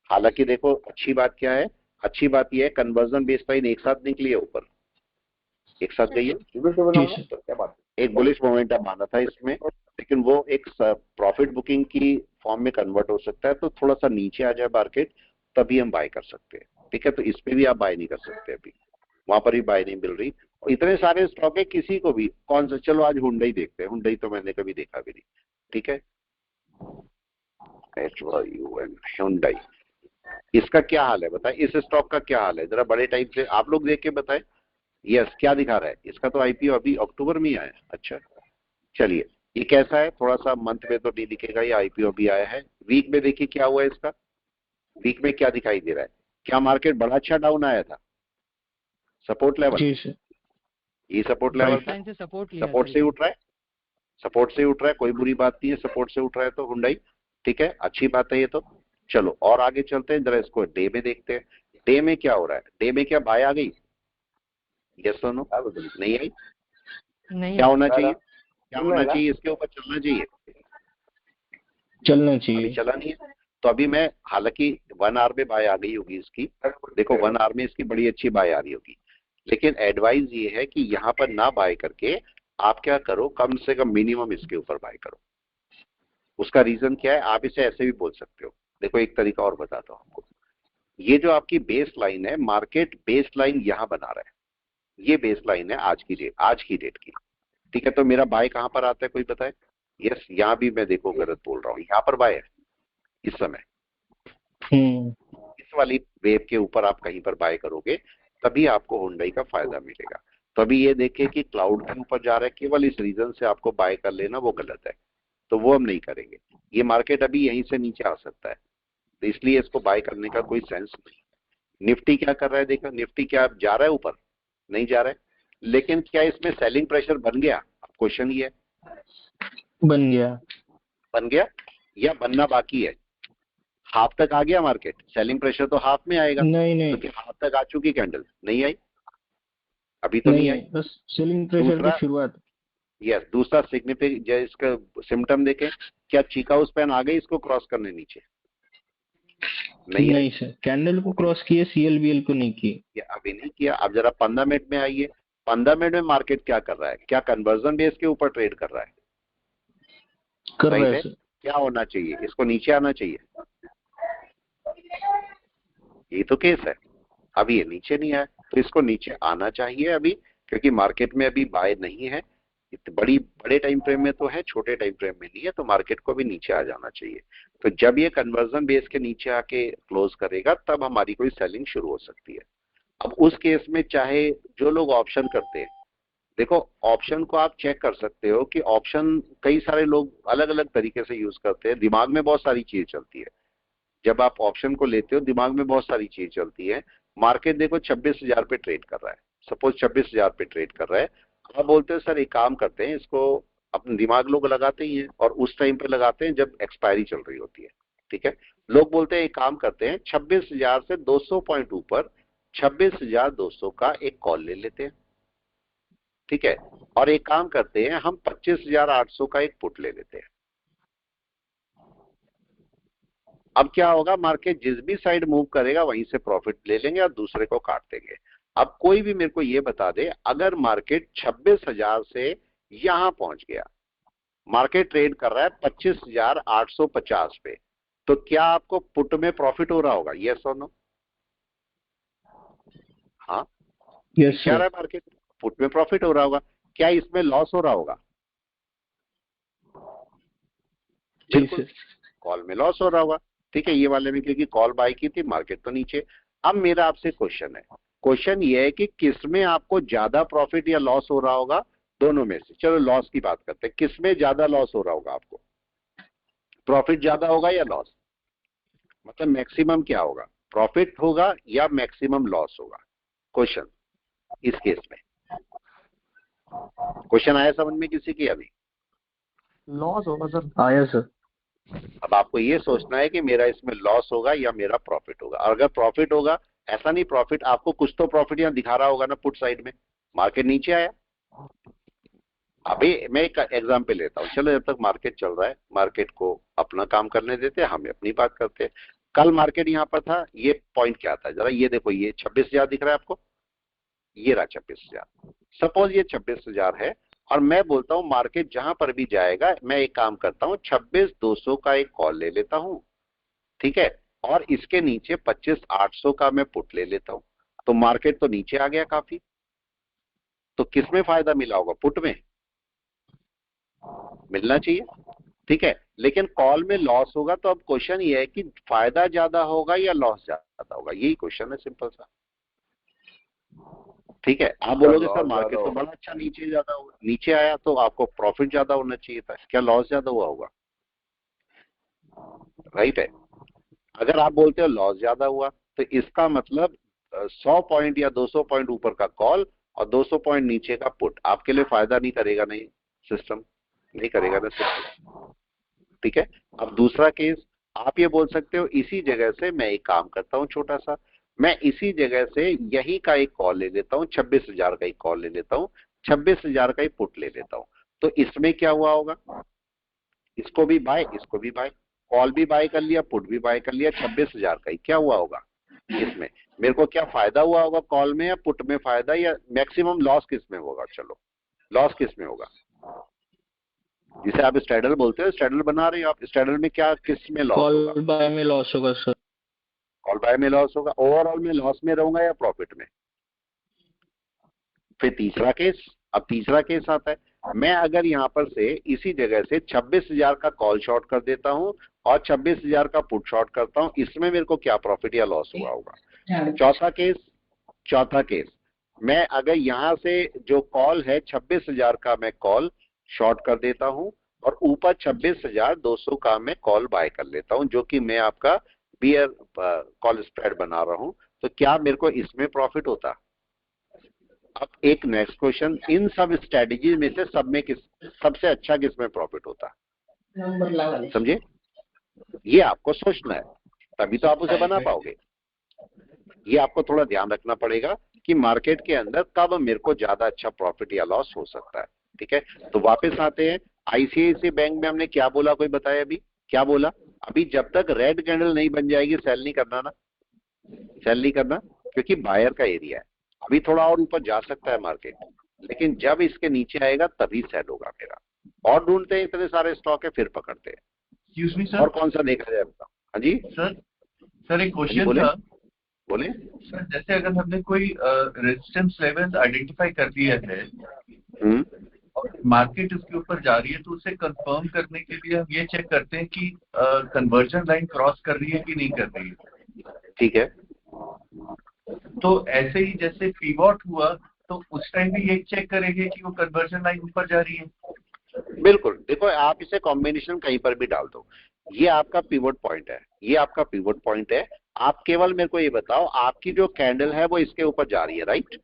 हालांकि देखो अच्छी बात क्या है, अच्छी बात यह है कन्वर्जन बेस लाइन एक साथ निकली है ऊपर, एक साथ गई है, जी सर। तो क्या बात है, एक बुलिश मोमेंटम आना था इसमें, लेकिन वो एक प्रॉफिट बुकिंग की फॉर्म में कन्वर्ट हो सकता है। तो थोड़ा सा नीचे आ जाए मार्केट तभी हम बाय कर सकते हैं। ठीक है, तो इस पे भी आप बाय नहीं कर सकते अभी, वहां पर भी बाय नहीं मिल रही। और इतने सारे स्टॉक है, किसी को भी कौन सा, चलो आज हुंडई देखते हैं, हुंडई तो मैंने कभी देखा भी नहीं। ठीक है, HYUN हुंडई, इसका क्या हाल है बताएं, इस स्टॉक का क्या हाल है जरा बड़े टाइम से आप लोग देख के बताएं। यस, क्या दिखा रहा है इसका? तो आईपीओ अभी अक्टूबर में ही आया। अच्छा, चलिए ये कैसा है, थोड़ा सा मंथ में तो नहीं दिखेगा, ये आईपीओ भी आया है। वीक में देखिए क्या हुआ है इसका, वीक में क्या दिखाई दे रहा है? क्या मार्केट बड़ा अच्छा डाउन आया था? सपोर्ट लेवल, जी सर। ये सपोर्ट लेवल लाइफ था, लाइन से सपोर्ट लिया सपोर्ट सर से ही इसने। उठ रहा है, सपोर्ट से ही उठ रहा है, कोई बुरी बात नहीं है, सपोर्ट से उठ रहा है तो हुंडई। ठीक है, अच्छी बात है ये तो। चलो और आगे चलते हैं, जरा इसको डे में देखते हैं, डे में क्या हो रहा है, डे में क्या बाय आ गई? यस और नो? नहीं आई? नहीं क्या आई। होना चाहिए, क्या होना चाहिए, इसके ऊपर चलना चाहिए, चलना अभी चाहिए। चला नहीं है। तो अभी मैं, हालांकि 1 आवर में बाय आ गई होगी इसकी, देखो 1 आवर में इसकी बड़ी अच्छी बाय आ रही होगी, लेकिन एडवाइस ये है कि यहाँ पर ना बाय करके आप क्या करो, कम से कम मिनिमम इसके ऊपर बाय करो। उसका रीजन क्या है, आप इसे ऐसे भी बोल सकते हो। देखो एक तरीका और बताता हूँ आपको, ये जो आपकी बेस लाइन है, मार्केट बेस लाइन यहाँ बना रहा है, ये बेस लाइन है आज की डेट की। ठीक है, तो मेरा बाय कहाँ पर आता है कोई बताए? यस, यहाँ भी मैं देखो गलत बोल रहा हूँ, यहाँ पर बाय है इस समय, इस वाली वेव के ऊपर आप कहीं पर बाय करोगे तभी आपको हुंडई का फायदा मिलेगा। तो अभी ये देखिए कि क्लाउड के ऊपर जा रहा है, केवल इस रीजन से आपको बाय कर लेना वो गलत है, तो वो हम नहीं करेंगे। ये मार्केट अभी यहीं से नीचे आ सकता है, तो इसलिए इसको बाय करने का कोई सेंस नहीं। निफ्टी क्या कर रहा है, देखो निफ्टी क्या जा रहा है ऊपर? नहीं जा रहा है, लेकिन क्या इसमें सेलिंग प्रेशर बन गया? क्वेश्चन ये है, बन गया। बन गया या बनना बाकी है? हाफ तक आ गया मार्केट, सेलिंग प्रेशर तो हाफ में आएगा, नहीं नहीं, क्योंकि हाफ तक आ चुकी कैंडल, नहीं आई अभी तो नहीं नहीं आई, आई। बस सेलिंग प्रेशर की दूसरा, शुरुआत। यस, दूसरा सिग्निफिकेंट इसका सिम्टम देखें, क्या चीका उस पेन आ गई इसको क्रॉस करने नीचे? नहीं आई, नहीं सर, कैंडल को क्रॉस किए, CLBL को नहीं किए। ये अभी नहीं किया। अब जरा 15 मिनट में आइए, 15 मिनट में मार्केट क्या कर रहा है, क्या कन्वर्जन बेस के ऊपर ट्रेड कर रहा है? कर रहा राइट है है, सर। क्या होना चाहिए, इसको नीचे आना चाहिए, ये तो केस है। अभी ये नीचे नहीं आया, तो इसको नीचे आना चाहिए अभी, क्योंकि मार्केट में अभी बाय नहीं है, बड़े टाइम फ्रेम में तो है, छोटे टाइम फ्रेम में नहीं है, तो मार्केट को भी नीचे आ जाना चाहिए। तो जब ये कन्वर्जन बेस के नीचे आके क्लोज करेगा तब हमारी कोई सेलिंग शुरू हो सकती है। अब उस केस में चाहे जो लोग ऑप्शन करते हैं, देखो ऑप्शन को आप चेक कर सकते हो कि ऑप्शन कई सारे लोग अलग अलग तरीके से यूज करते हैं, दिमाग में बहुत सारी चीज चलती है। जब आप ऑप्शन को लेते हो दिमाग में बहुत सारी चीज चलती है। मार्केट देखो 26,000 पे ट्रेड कर रहा है, सपोज 26,000 पे ट्रेड कर रहा है, आप बोलते हो सर एक काम करते हैं, इसको अपने दिमाग लोग लगाते ही हैं और उस टाइम पे लगाते हैं जब एक्सपायरी चल रही होती है। ठीक है, लोग बोलते हैं एक काम करते हैं 26,000 से 200 पॉइंट ऊपर 26,200 का एक कॉल ले लेते हैं। ठीक है, और एक काम करते हैं हम 25,800 का एक पुट ले लेते हैं। अब क्या होगा, मार्केट जिस भी साइड मूव करेगा वहीं से प्रॉफिट ले लेंगे और दूसरे को काट देंगे। अब कोई भी मेरे को ये बता दे, अगर मार्केट 26,000 से यहां पहुंच गया, मार्केट ट्रेड कर रहा है 25,850 पे, तो क्या आपको पुट में प्रॉफिट हो रहा होगा? यस और नो? हाँ, यस क्या सर। रहा है मार्केट? पुट में प्रॉफिट हो रहा होगा। क्या इसमें लॉस हो रहा होगा? जी बिल्कुल, सर। कॉल में लॉस हो रहा होगा। ठीक है, ये वाले में क्योंकि कॉल बाय की थी, मार्केट तो नीचे। अब मेरा आपसे क्वेश्चन है, क्वेश्चन ये है कि किसमें आपको ज्यादा प्रॉफिट या लॉस हो रहा होगा? दोनों में से। चलो लॉस की बात करते हैं, किसमें ज्यादा लॉस हो रहा होगा आपको? प्रॉफिट ज्यादा होगा या लॉस? मतलब मैक्सिमम क्या होगा, प्रॉफिट होगा या मैक्सिमम लॉस होगा? क्वेश्चन इस केस में, क्वेश्चन आया समझ में किसी की? अभी लॉस होगा सर। आया सर। अब आपको ये सोचना है कि मेरा इसमें लॉस होगा या मेरा प्रॉफिट होगा। और अगर प्रॉफिट होगा, ऐसा नहीं प्रॉफिट, आपको कुछ तो प्रॉफिट यहां दिखा रहा होगा ना पुट साइड में, मार्केट नीचे आया। अभी मैं एक एग्जाम्पल लेता हूँ, चलो जब तक मार्केट चल रहा है मार्केट को अपना काम करने देते हैं, हमें अपनी बात करते हैं। कल मार्केट यहाँ पर था, ये पॉइंट क्या था जरा ये देखो, ये 26,000 दिख रहा है आपको, ये रहा 26,000। सपोज ये 26,000 है, और मैं बोलता हूं मार्केट जहां पर भी जाएगा, मैं एक काम करता हूं 26,200 का एक कॉल ले लेता हूं, ठीक है, और इसके नीचे 25,800 का मैं पुट ले लेता हूं। तो मार्केट तो नीचे आ गया काफी, तो किसमें फायदा मिला होगा? पुट में मिलना चाहिए, ठीक है। लेकिन कॉल में लॉस होगा, तो अब क्वेश्चन ये है कि फायदा ज्यादा होगा या लॉस ज्यादा होगा, यही क्वेश्चन है, सिंपल सा। ठीक है, आप बोलोगे सर मार्केट तो बड़ा अच्छा नीचे ज्यादा हुआ, नीचे आया तो आपको प्रॉफिट ज्यादा होना चाहिए था, क्या लॉस ज्यादा हुआ होगा? राइट है। अगर आप बोलते हो लॉस ज्यादा हुआ, तो इसका मतलब 100 पॉइंट या 200 पॉइंट ऊपर का कॉल और 200 पॉइंट नीचे का पुट आपके लिए फायदा नहीं करेगा, नहीं सिस्टम नहीं करेगा ना सिस्टम। ठीक है। अब दूसरा केस आप ये बोल सकते हो, इसी जगह से मैं एक काम करता हूं छोटा सा, मैं इसी जगह से यही का एक कॉल ले लेता हूं, 26,000 का एक कॉल ले लेता हूं, 26,000 का ही पुट ले लेता हूं। तो इसमें क्या हुआ होगा? इसको भी बाय, इसको भी बाय, कॉल भी बाय कर लिया, पुट भी बाय कर लिया, 26,000 का ही क्या हुआ होगा? इसमें मेरे को क्या फायदा हुआ होगा कॉल में या पुट में फायदा, या मैक्सिमम लॉस किस में होगा? चलो लॉस किस में होगा? जिसे आप स्ट्रैडल बोलते हो, स्ट्रैडल बना रहे हो आप, स्ट्रैडल में क्या किस में लॉस होगा? कॉल बाय में लॉस होगा सर। कॉल बाय में लॉस होगा। ओवरऑल में लॉस में रहूंगा या प्रॉफिट में? फिर तीसरा केस, अब तीसरा केस आता है, मैं अगर यहां पर से इसी जगह से 26,000 का कॉल शॉर्ट कर देता हूं और 26,000 का पुट शॉर्ट करता हूं, इसमें मेरे को क्या प्रॉफिट या लॉस हुआ होगा? चौथा केस, मैं अगर यहां से जो कॉल है 26,000 का मैं कॉल शॉर्ट कर देता हूं और ऊपर 26,200 का मैं कॉल बाय कर लेता हूं, जो कि मैं आपका बियर कॉल स्प्रेड बना रहा हूं, तो क्या मेरे को इसमें प्रॉफिट होता? अब एक नेक्स्ट क्वेश्चन, इन सब स्ट्रेटेजी में से सब में किस सबसे अच्छा किस में प्रॉफिट होता? समझे? ये आपको सोचना है, तभी तो आप उसे बना पाओगे। ये आपको थोड़ा ध्यान रखना पड़ेगा कि मार्केट के अंदर कब मेरे को ज्यादा अच्छा प्रॉफिट या लॉस हो सकता है। ठीक है, तो वापस आते हैं, आईसीआईसीआई बैंक में हमने क्या बोला, कोई बताया अभी क्या बोला? अभी जब तक रेड कैंडल नहीं बन जाएगी सेल नहीं करना ना, सेल नहीं करना, क्योंकि बायर का एरिया है। अभी थोड़ा और ऊपर जा सकता है मार्केट, लेकिन जब इसके नीचे आएगा तभी सेल होगा मेरा। और ढूंढते हैं, इतने सारे स्टॉक है, फिर पकड़ते हैं। एक्सक्यूज मी और सर। कौन सा देखा जाए बताओ? हाँ जी सर एक क्वेश्चन बोले था बोले। सर, जैसे अगर हमने कोई रेजिस्टेंस लेवल आइडेंटिफाई कर दिया है और मार्केट उसके ऊपर जा रही है, तो उसे कंफर्म करने के लिए हम ये चेक करते हैं कि कन्वर्जन लाइन क्रॉस कर रही है कि नहीं कर रही है। ठीक है, तो ऐसे ही जैसे पीवॉट हुआ, तो उस टाइम भी ये चेक करेंगे कि वो कन्वर्जन लाइन ऊपर जा रही है। बिल्कुल। देखो आप इसे कॉम्बिनेशन कहीं पर भी डाल दो, ये आपका पिवट पॉइंट है, ये आपका पिवट पॉइंट है। आप केवल मेरे को ये बताओ, आपकी जो कैंडल है वो इसके ऊपर जा रही है, राइट?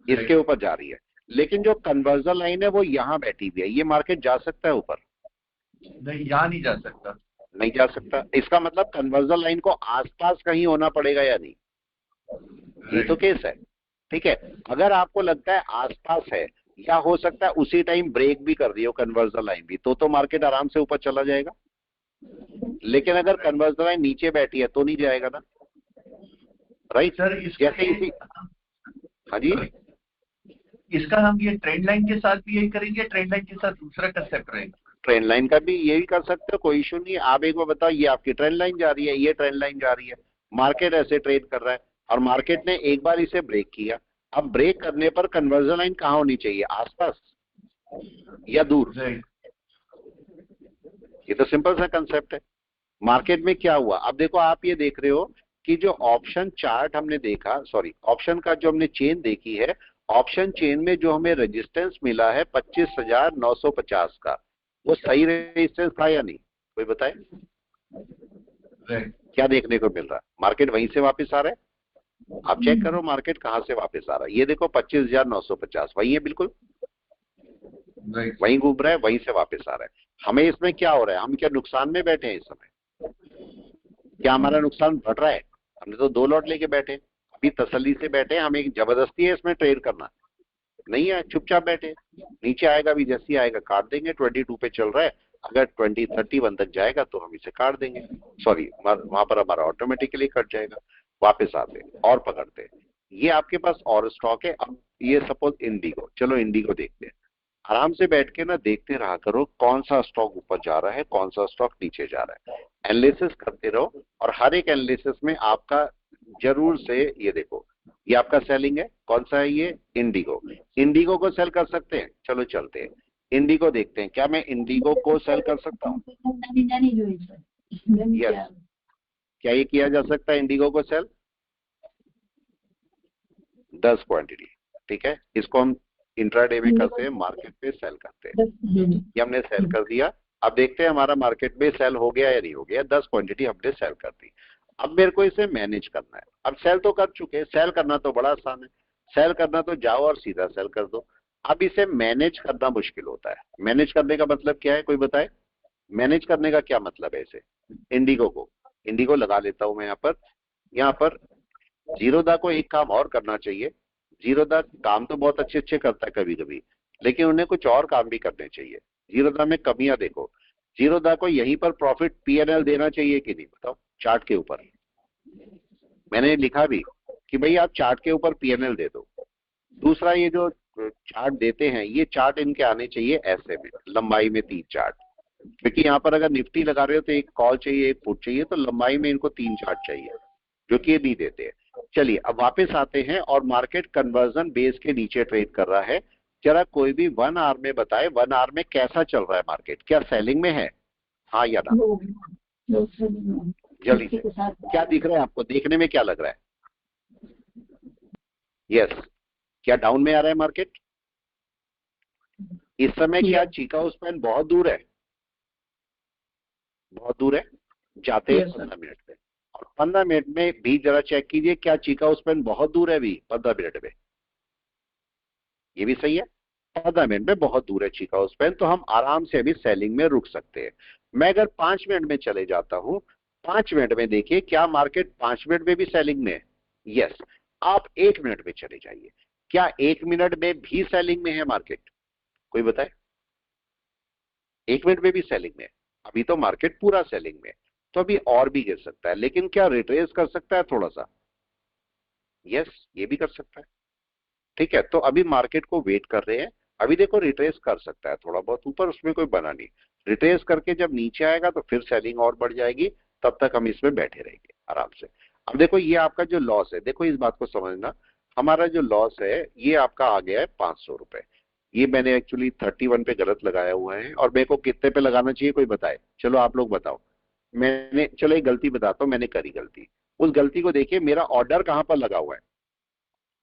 इसके ऊपर जा रही है, लेकिन जो कन्वर्जन लाइन है वो यहाँ बैठी हुई है, ये मार्केट जा सकता है ऊपर? नहीं, यहाँ नहीं जा सकता। नहीं जा सकता। इसका मतलब कन्वर्जन लाइन को आसपास कहीं होना पड़ेगा या नहीं? ये तो केस है। ठीक है, अगर आपको लगता है आसपास है, या हो सकता है उसी टाइम ब्रेक भी कर रही हो कन्वर्जन लाइन भी, तो मार्केट आराम से ऊपर चला जाएगा। लेकिन अगर कन्वर्जन लाइन नीचे बैठी है तो नहीं जाएगा ना, राइट? सर जैसे इसी हाँ जी, इसका हम ये ट्रेंड लाइन के साथ भी यही करेंगे, ट्रेंड लाइन के साथ दूसरा कंसेप्ट रहेगा? ट्रेंड लाइन का भी यही कर सकते हो, कोई इशू नहीं है। आप एक बार बताओ, ये आपकी ट्रेंड लाइन जा रही है, ये ट्रेंड लाइन जा रही है, मार्केट ऐसे ट्रेड कर रहा है और मार्केट ने एक बार इसे ब्रेक किया। अब ब्रेक करने पर कन्वर्जन लाइन कहाँ होनी चाहिए, आसपास या दूर? ये तो सिंपल सा कंसेप्ट है। मार्केट में क्या हुआ, अब देखो आप ये देख रहे हो कि जो ऑप्शन चार्ट हमने देखा, सॉरी ऑप्शन का जो हमने चेन देखी है, ऑप्शन चेन में जो हमें रेजिस्टेंस मिला है 25,950 का, वो सही रेजिस्टेंस था या नहीं, कोई बताए? क्या देखने को मिल रहा है, मार्केट वहीं से वापस आ रहा है। आप चेक करो मार्केट कहां से वापस आ रहा है, ये देखो 25,950 वही है, बिल्कुल वहीं घूम रहा है, वहीं से वापस आ रहा है। हमें इसमें क्या हो रहा है, हम क्या नुकसान में बैठे हैं इस समय? क्या हमारा नुकसान बढ़ रहा है? हमने तो 2 लॉट लेके बैठे, अभी तसल्ली से बैठे, हमें एक जबरदस्ती है इसमें ट्रेड करना नहीं है, चुपचाप बैठे। नीचे आएगा भी, जैसे ही आएगा काट देंगे। 22 पे चल रहा है, अगर 2031 तक जाएगा तो हम इसे काट देंगे, सॉरी वहां पर हमारा ऑटोमेटिकली कट जाएगा। वापस आते और पकड़ते, ये आपके पास और स्टॉक है। अब ये सपोज इंडिगो, चलो इंडिगो देखते हैं। आराम से बैठ के ना देखते रहा करो कौन सा स्टॉक ऊपर जा रहा है, कौन सा स्टॉक नीचे जा रहा है, एनालिसिस करते रहो। और हर एक एनालिसिस में आपका जरूर से ये देखो, ये आपका सेलिंग है, कौन सा है ये, इंडिगो। इंडिगो को सेल कर सकते हैं, चलो चलते हैं इंडिगो देखते हैं, क्या मैं इंडिगो को सेल कर सकता हूँ? यस, क्या ये किया जा सकता है इंडिगो को सेल? 10 क्वांटिटी, ठीक है। इसको हम इंट्राडे में करते हैं, मार्केट पे सेल करते हैं। ये हमने सेल कर दिया। अब देखते हैं हमारा मार्केट में सेल हो गया या नहीं हो गया। 10 क्वांटिटी हमने सेल कर दी। अब मेरे को इसे मैनेज करना है। अब सेल तो कर चुके, सेल करना तो बड़ा आसान है। सेल करना तो जाओ और सीधा सेल कर दो। अब इसे मैनेज करना मुश्किल होता है। मैनेज करने का मतलब क्या है, कोई बताए? मैनेज करने का क्या मतलब है इसे? इंडिगो लगा लेता हूं मैं यहाँ पर जीरोधा को एक काम और करना चाहिए। जीरोधा काम तो बहुत अच्छे अच्छे करता है कभी कभी, लेकिन उन्हें कुछ और काम भी करने चाहिए। जीरोधा में कमियां देखो। जीरोधा को यहीं पर प्रॉफिट पीएनएल देना चाहिए कि नहीं, बताओ? चार्ट के ऊपर मैंने लिखा भी कि भाई आप चार्ट के ऊपर पीएनएल दे दो। दूसरा, ये जो चार्ट देते हैं, ये चार्ट इनके आने चाहिए ऐसे में, लंबाई में 3 चार्ट। क्योंकि यहाँ पर अगर निफ्टी लगा रहे हो तो एक कॉल चाहिए, एक पुट चाहिए, तो लंबाई में इनको 3 चार्ट चाहिए, जो कि ये नहीं देते हैं। चलिए अब वापस आते हैं और मार्केट कन्वर्जन बेस के नीचे ट्रेड कर रहा है। जरा कोई भी 1 आवर में बताए, 1 आवर में कैसा चल रहा है मार्केट? क्या सेलिंग में है, हाँ या ना? जल्दी से, क्या दिख रहा है आपको? देखने में क्या लग रहा है? यस, क्या डाउन में आ रहा है मार्केट इस समय? क्या चिकागो स्पैन बहुत दूर है? बहुत दूर है, जाते हैं 15 मिनट में। और 15 मिनट में भी जरा चेक कीजिए, क्या चिकागो स्पैन बहुत दूर है अभी 15 मिनट में? ये भी सही है, 15 मिनट में बहुत दूर है चिकागो स्पैन, तो हम आराम से अभी सेलिंग में रुक सकते हैं। मैं अगर 5 मिनट में चले जाता हूं, 5 मिनट में देखिए क्या मार्केट 5 मिनट में भी सेलिंग में है? यस। आप 1 मिनट में चले जाइए, क्या 1 मिनट में भी सेलिंग में है मार्केट? कोई बताए? 1 मिनट में भी सेलिंग में है। अभी तो मार्केट पूरा सेलिंग में है, तो अभी और भी गिर सकता है, लेकिन क्या रिट्रेस कर सकता है थोड़ा सा? यस, ये भी कर सकता है। ठीक है, तो अभी मार्केट को वेट कर रहे हैं। अभी देखो रिट्रेस कर सकता है थोड़ा बहुत ऊपर, उसमें कोई बना नहीं। रिट्रेस करके जब नीचे आएगा तो फिर सेलिंग और बढ़ जाएगी, तब तक हम इसमें बैठे रहेंगे आराम से। अब देखो ये आपका जो लॉस है, देखो इस बात को समझना, हमारा जो लॉस है ये आपका आ गया है 500 रुपए। ये मैंने एक्चुअली 31 पे गलत लगाया हुआ है, और मेरे को कितने पे लगाना चाहिए कोई बताए? चलो आप लोग बताओ। मैंने, चलो एक गलती बताता हूँ, मैंने करी गलती। उस गलती को देखिए, मेरा ऑर्डर कहां पर लगा हुआ है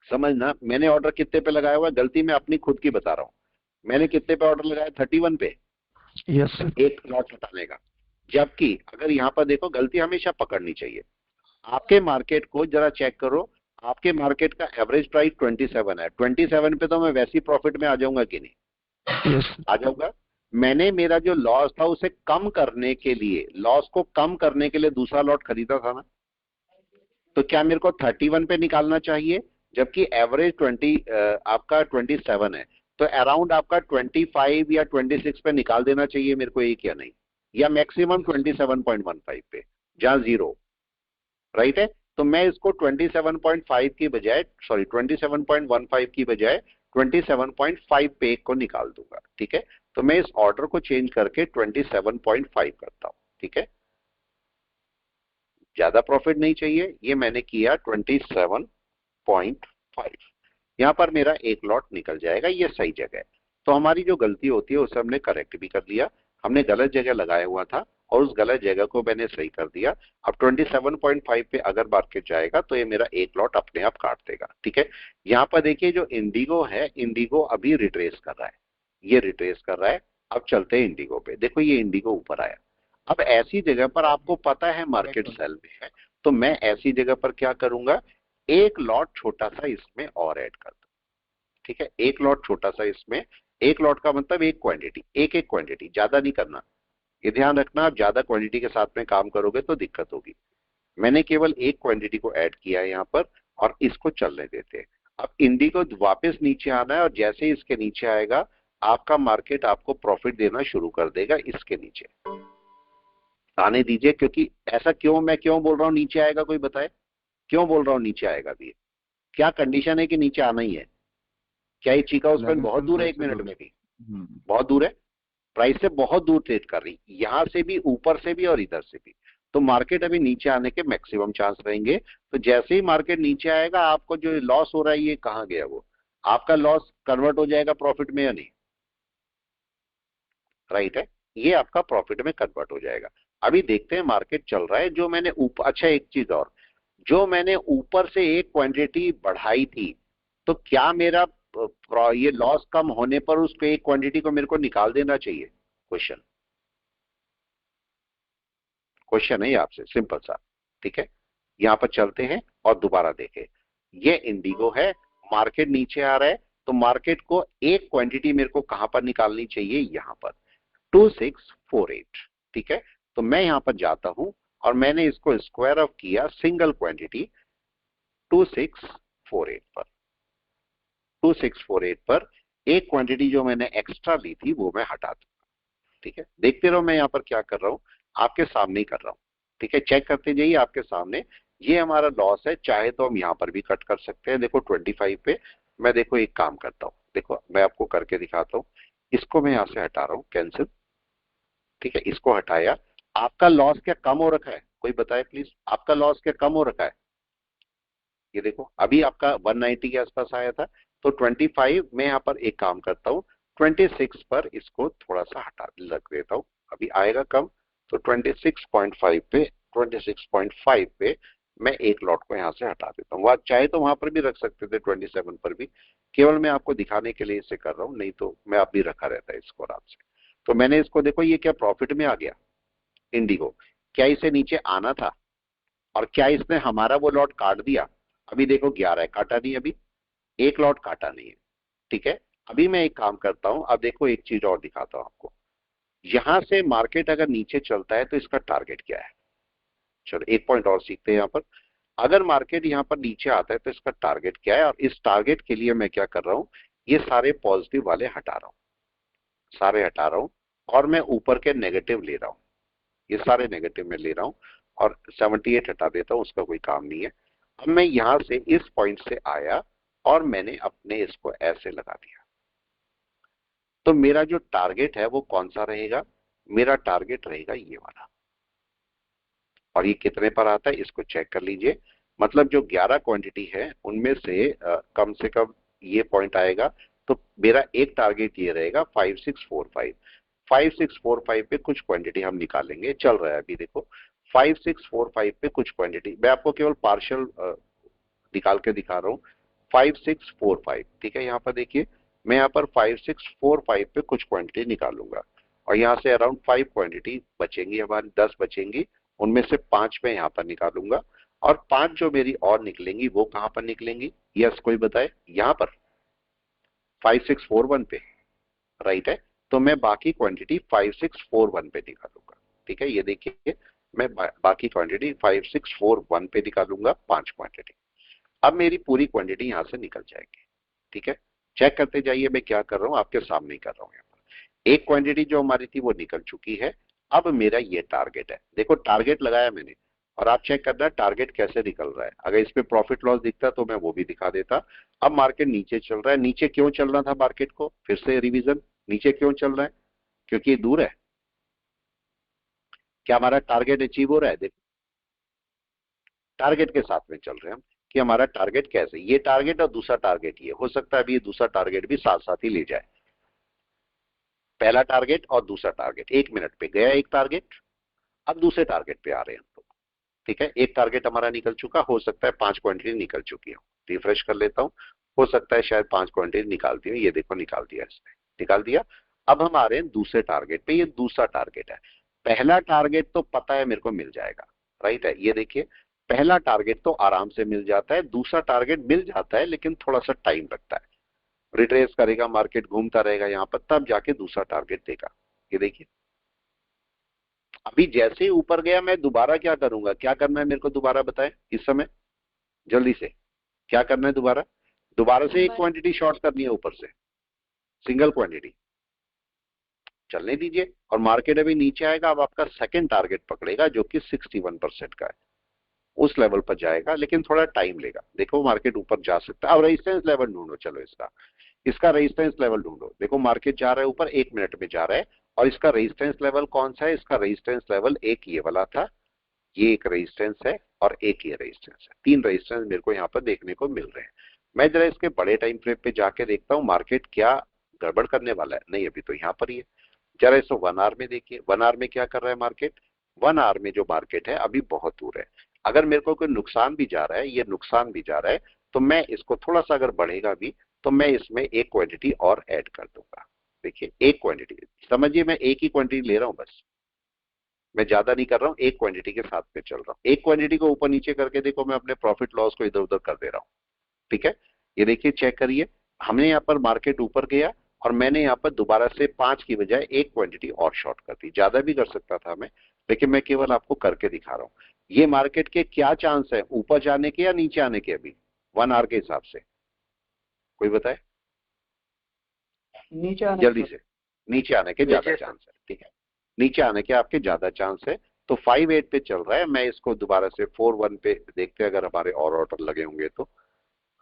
समझना। मैंने ऑर्डर कितने पे लगाया हुआ है, गलती मैं अपनी खुद की बता रहा हूँ। मैंने कितने पे ऑर्डर लगाया? 31 पे। Yes sir. एक लॉट हटाने का। जबकि अगर यहाँ पर देखो, गलती हमेशा पकड़नी चाहिए। आपके मार्केट को जरा चेक करो, आपके मार्केट का एवरेज प्राइस 27 है। 27 पे तो मैं वैसी प्रॉफिट में आ जाऊंगा कि नहीं? यस आ जाऊंगा। मैंने मेरा जो लॉस था उसे कम करने के लिए, लॉस को कम करने के लिए दूसरा लॉट खरीदा था ना। तो क्या मेरे को 31 पे निकालना चाहिए, जबकि एवरेज 20 आपका 27 है, तो अराउंड आपका 25 या 26 पे निकाल देना चाहिए मेरे को, एक या नहीं, या मैक्सिमम 27.15 पे, जहां जीरो राइट है। तो मैं इसको 27.5 की बजाय, सॉरी 27.15 की बजाय 27.5 पे को निकाल दूंगा। ठीक है, तो मैं इस ऑर्डर को चेंज करके 27.5 करता हूं। ठीक है, ज्यादा प्रॉफिट नहीं चाहिए, ये मैंने किया 27.5। यहां पर मेरा एक लॉट निकल जाएगा, ये सही जगह है। तो हमारी जो गलती होती है उसे हमने करेक्ट भी कर लिया, हमने गलत जगह लगाया हुआ था और उस गलत जगह को मैंने सही कर दिया। अब 27.5 पे अगर मार्केट जाएगा तो ये मेरा एक लॉट अपने आप काट देगा। ठीक है, यहाँ पर देखिए जो इंडिगो है, इंडिगो अभी रिट्रेस कर रहा है, ये रिट्रेस कर रहा है। अब चलते हैं इंडिगो पे, देखो ये इंडिगो ऊपर आया। अब ऐसी जगह पर आपको पता है मार्केट सेल में है, तो मैं ऐसी जगह पर क्या करूंगा, एक लॉट छोटा सा इसमें और ऐड कर दूं। ठीक है, एक लॉट छोटा सा इसमें, एक लॉट का मतलब एक क्वांटिटी, एक एक क्वांटिटी, ज्यादा नहीं करना। ये ध्यान रखना, आप ज्यादा क्वांटिटी के साथ में काम करोगे तो दिक्कत होगी। मैंने केवल एक क्वांटिटी को ऐड किया है यहाँ पर और इसको चलने देते हैं। अब इंडिगो वापस नीचे आना है और जैसे ही इसके नीचे आएगा आपका मार्केट आपको प्रॉफिट देना शुरू कर देगा। इसके नीचे आने दीजिए, क्योंकि ऐसा क्यों, मैं क्यों बोल रहा हूँ नीचे आएगा, कोई बताए क्यों बोल रहा हूँ नीचे आएगा भी? क्या कंडीशन है कि नीचे आना ही है? क्या ये चीका उस पर बहुत दूर है? 1 मिनट में भी बहुत दूर है, प्राइस से बहुत दूर ट्रेड कर रही, यहां से भी, ऊपर से भी और इधर से भी। तो मार्केट अभी नीचे आने के मैक्सिमम चांस रहेंगे। तो जैसे ही मार्केट नीचे आएगा आपको जो लॉस हो रहा है ये कहां गया, वो आपका लॉस कन्वर्ट हो जाएगा प्रॉफिट में या नहीं? राइट है, ये आपका प्रॉफिट में कन्वर्ट हो जाएगा। अभी देखते हैं मार्केट चल रहा है, जो मैंने ऊपर, अच्छा एक चीज और, जो मैंने ऊपर से एक क्वांटिटी बढ़ाई थी, तो क्या मेरा ये लॉस कम होने पर उसको एक क्वांटिटी को मेरे को निकाल देना चाहिए? क्वेश्चन है ये आपसे, सिंपल सा। ठीक है, यहां पर चलते हैं और दोबारा देखें, ये इंडिगो है, मार्केट नीचे आ रहा है, तो मार्केट को एक क्वांटिटी मेरे को कहां पर निकालनी चाहिए, यहां पर 2648। ठीक है, तो मैं यहां पर जाता हूं और मैंने इसको स्क्वायर ऑफ किया सिंगल क्वांटिटी 2648 पर। 2648 पर एक क्वांटिटी जो मैंने एक्स्ट्रा ली थी वो मैं हटा दूंगा। ठीक है, देखते रहो मैं यहाँ पर क्या कर रहा हूँ, आपके सामने ही कर रहा हूँ। ठीक है, चेक करते जाइए आपके सामने। ये हमारा लॉस है, चाहे तो हम यहाँ पर भी कट कर सकते हैं। देखो 25 पे मैं, देखो एक काम करता हूँ, देखो मैं आपको करके दिखाता हूँ। इसको मैं यहाँ से हटा रहा हूँ, कैंसिल। ठीक है, इसको हटाया। आपका लॉस क्या कम हो रखा है, कोई बताए प्लीज, आपका लॉस क्या कम हो रखा है? ये देखो अभी आपका 190 के आसपास आया था, तो 25 में यहाँ पर एक काम करता हूँ, 26 पर इसको थोड़ा सा हटा लग देता हूँ, अभी आएगा कम। तो 26.5 पे, 26.5 पे मैं एक लॉट को यहाँ से हटा देता हूँ। चाहे तो वहां पर भी रख सकते थे, 27 पर भी, केवल मैं आपको दिखाने के लिए इसे कर रहा हूँ, नहीं तो मैं अब भी रखा रहता है इसको आराम से। तो मैंने इसको, देखो ये क्या प्रॉफिट में आ गया इंडिगो, क्या इसे नीचे आना था? और क्या इसने हमारा वो लॉट काट दिया? अभी देखो 11 काटा नहीं, अभी एक लॉट काटा नहीं है। ठीक है, अभी मैं एक काम करता हूं, अब देखो एक चीज और दिखाता हूं आपको। यहां से मार्केट अगर नीचे चलता है तो इसका टारगेट क्या है? चलो एक पॉइंट और सीखते हैं यहाँ पर। अगर मार्केट यहाँ पर नीचे आता है तो इसका टारगेट क्या है, और इस टारगेट के लिए मैं क्या कर रहा हूँ, ये सारे पॉजिटिव वाले हटा रहा हूँ, सारे हटा रहा हूँ, और मैं ऊपर के नेगेटिव ले रहा हूँ, ये सारे नेगेटिव में ले रहा हूँ, और 78 हटा देता हूँ, उसका कोई काम नहीं है। अब मैं यहां से इस पॉइंट से आया और मैंने अपने इसको ऐसे लगा दिया, तो मेरा जो टारगेट है वो कौन सा रहेगा? मेरा टारगेट रहेगा ये वाला। और ये कितने पर आता है इसको चेक कर लीजिए। मतलब जो 11 क्वांटिटी है उनमें से कम ये पॉइंट आएगा, तो मेरा एक टारगेट ये रहेगा 5645। 5645 पे कुछ क्वांटिटी हम निकालेंगे, चल रहा है अभी देखो 5645 पे कुछ क्वांटिटी, मैं आपको केवल पार्शियल निकाल के दिखा रहा हूँ। 5645, ठीक है, यहाँ पर देखिए मैं यहाँ पर 5645 पे कुछ क्वांटिटी निकालूंगा, और यहाँ से अराउंड 5 क्वांटिटी बचेंगी हमारी, 10 बचेंगी, उनमें से 5 मैं यहाँ पर निकालूंगा, और 5 जो मेरी और निकलेंगी वो कहाँ पर निकलेंगी? यस कोई बताए? यहाँ पर 5641 पे, राइट है। तो मैं बाकी क्वांटिटी 5641 पे निकालूंगा। ठीक है, ये देखिए मैं बाकी क्वांटिटी 5641 पे निकालूंगा, 5 क्वांटिटी। अब मेरी पूरी क्वांटिटी यहां से निकल जाएगी। ठीक है, चेक करते जाइए मैं क्या कर रहा हूं, आपके सामने ही कर रहा हूं। यहाँ पर एक क्वांटिटी जो हमारी थी वो निकल चुकी है। अब मेरा ये टारगेट है, देखो टारगेट लगाया मैंने, और आप चेक करना टारगेट कैसे निकल रहा है। अगर इस पे प्रॉफिट लॉस दिखता तो मैं वो भी दिखा देता। अब मार्केट नीचे चल रहा है, नीचे क्यों चल रहा था मार्केट को, फिर से रिवीजन, नीचे क्यों चल रहा है, क्योंकि ये दूर है। क्या हमारा टारगेट अचीव हो रहा है, देखो टारगेट के साथ में चल रहे हैं हम कि हमारा टारगेट कैसे, ये टारगेट और दूसरा टारगेट ये हो सकता है अभी ये दूसरा टारगेट भी साथ साथ ही ले जाए। पहला टारगेट और दूसरा टारगेट 1 मिनट पे गया एक टारगेट, अब दूसरे टारगेट पे आ रहे हैं हम तो। ठीक है, एक टारगेट हमारा निकल चुका, हो सकता है 5 क्वांटिटी निकल चुकी हो। रिफ्रेश कर लेता हूं, हो सकता है शायद 5 क्वांटिटी निकाल दी हो। ये देखो निकाल दिया इसने, निकाल दिया। अब हम आ रहे हैं दूसरे टारगेट पे, ये दूसरा टारगेट है। पहला टारगेट तो पता है मेरे को मिल जाएगा, राइट है। ये देखिए पहला टारगेट तो आराम से मिल जाता है, दूसरा टारगेट मिल जाता है लेकिन थोड़ा सा टाइम लगता है। रिट्रेस करेगा, मार्केट घूमता रहेगा यहाँ पर, तब जाके दूसरा टारगेट देगा। ये देखिए अभी जैसे ही ऊपर गया मैं दोबारा क्या करूंगा, क्या करना है मेरे को दोबारा बताएं इस समय जल्दी से, क्या करना है दोबारा, दोबारा से एक क्वांटिटी शॉर्ट करनी है ऊपर से, सिंगल क्वांटिटी चलने दीजिए। और मार्केट अभी नीचे आएगा, अब आपका सेकंड टारगेट पकड़ेगा जो कि 61% का है, उस लेवल पर जाएगा लेकिन थोड़ा टाइम लेगा। देखो मार्केट ऊपर जा सकता है। अब रेजिस्टेंस लेवल ढूंढो, चलो इसका, इसका रेजिस्टेंस लेवल ढूंढो। देखो मार्केट जा रहा है ऊपर, 1 मिनट में जा रहा है, और इसका रेजिस्टेंस लेवल कौन सा है, इसका रेजिस्टेंस लेवल एक ये वाला था, ये एक रेजिस्टेंस है और एक ये रेजिस्टेंस है। 3 रेजिस्टेंस मेरे को यहाँ पर देखने को मिल रहे हैं। मैं जरा इसके बड़े टाइम फ्रेम पे जाके देखता हूँ मार्केट क्या गड़बड़ करने वाला है। नहीं अभी तो यहाँ पर ही है। जरा इसको 1 आवर में देखिए, 1 आवर में क्या कर रहा है मार्केट। 1 आवर में जो मार्केट है अभी बहुत दूर है। अगर मेरे को कोई नुकसान भी जा रहा है, ये नुकसान भी जा रहा है, तो मैं इसको थोड़ा सा अगर बढ़ेगा भी तो मैं इसमें एक क्वांटिटी और ऐड कर दूंगा। देखिए एक क्वांटिटी, समझिए मैं एक ही क्वांटिटी ले रहा हूं बस, मैं ज्यादा नहीं कर रहा हूं, एक क्वांटिटी के साथ में चल रहा हूं। एक क्वांटिटी को ऊपर नीचे करके देखो, मैं अपने प्रॉफिट लॉस को इधर उधर कर दे रहा हूं। ठीक है, ये देखिए चेक करिए, हमने यहाँ पर मार्केट ऊपर गया और मैंने यहाँ पर दोबारा से 5 की बजाय एक क्वांटिटी और शॉर्ट कर दी। ज्यादा भी कर सकता था मैं, लेकिन मैं केवल आपको करके दिखा रहा हूँ। ये मार्केट के क्या चांस है, ऊपर जाने के या नीचे आने के अभी 1 आवर के हिसाब से, कोई बताए नीचे आने जल्दी से। नीचे आने के ज्यादा चांस है, ठीक है, नीचे आने के आपके ज्यादा चांस है। तो 5-8 पे चल रहा है, मैं इसको दोबारा से 4-1 पे देखते हैं, अगर हमारे और ऑर्डर लगे होंगे तो।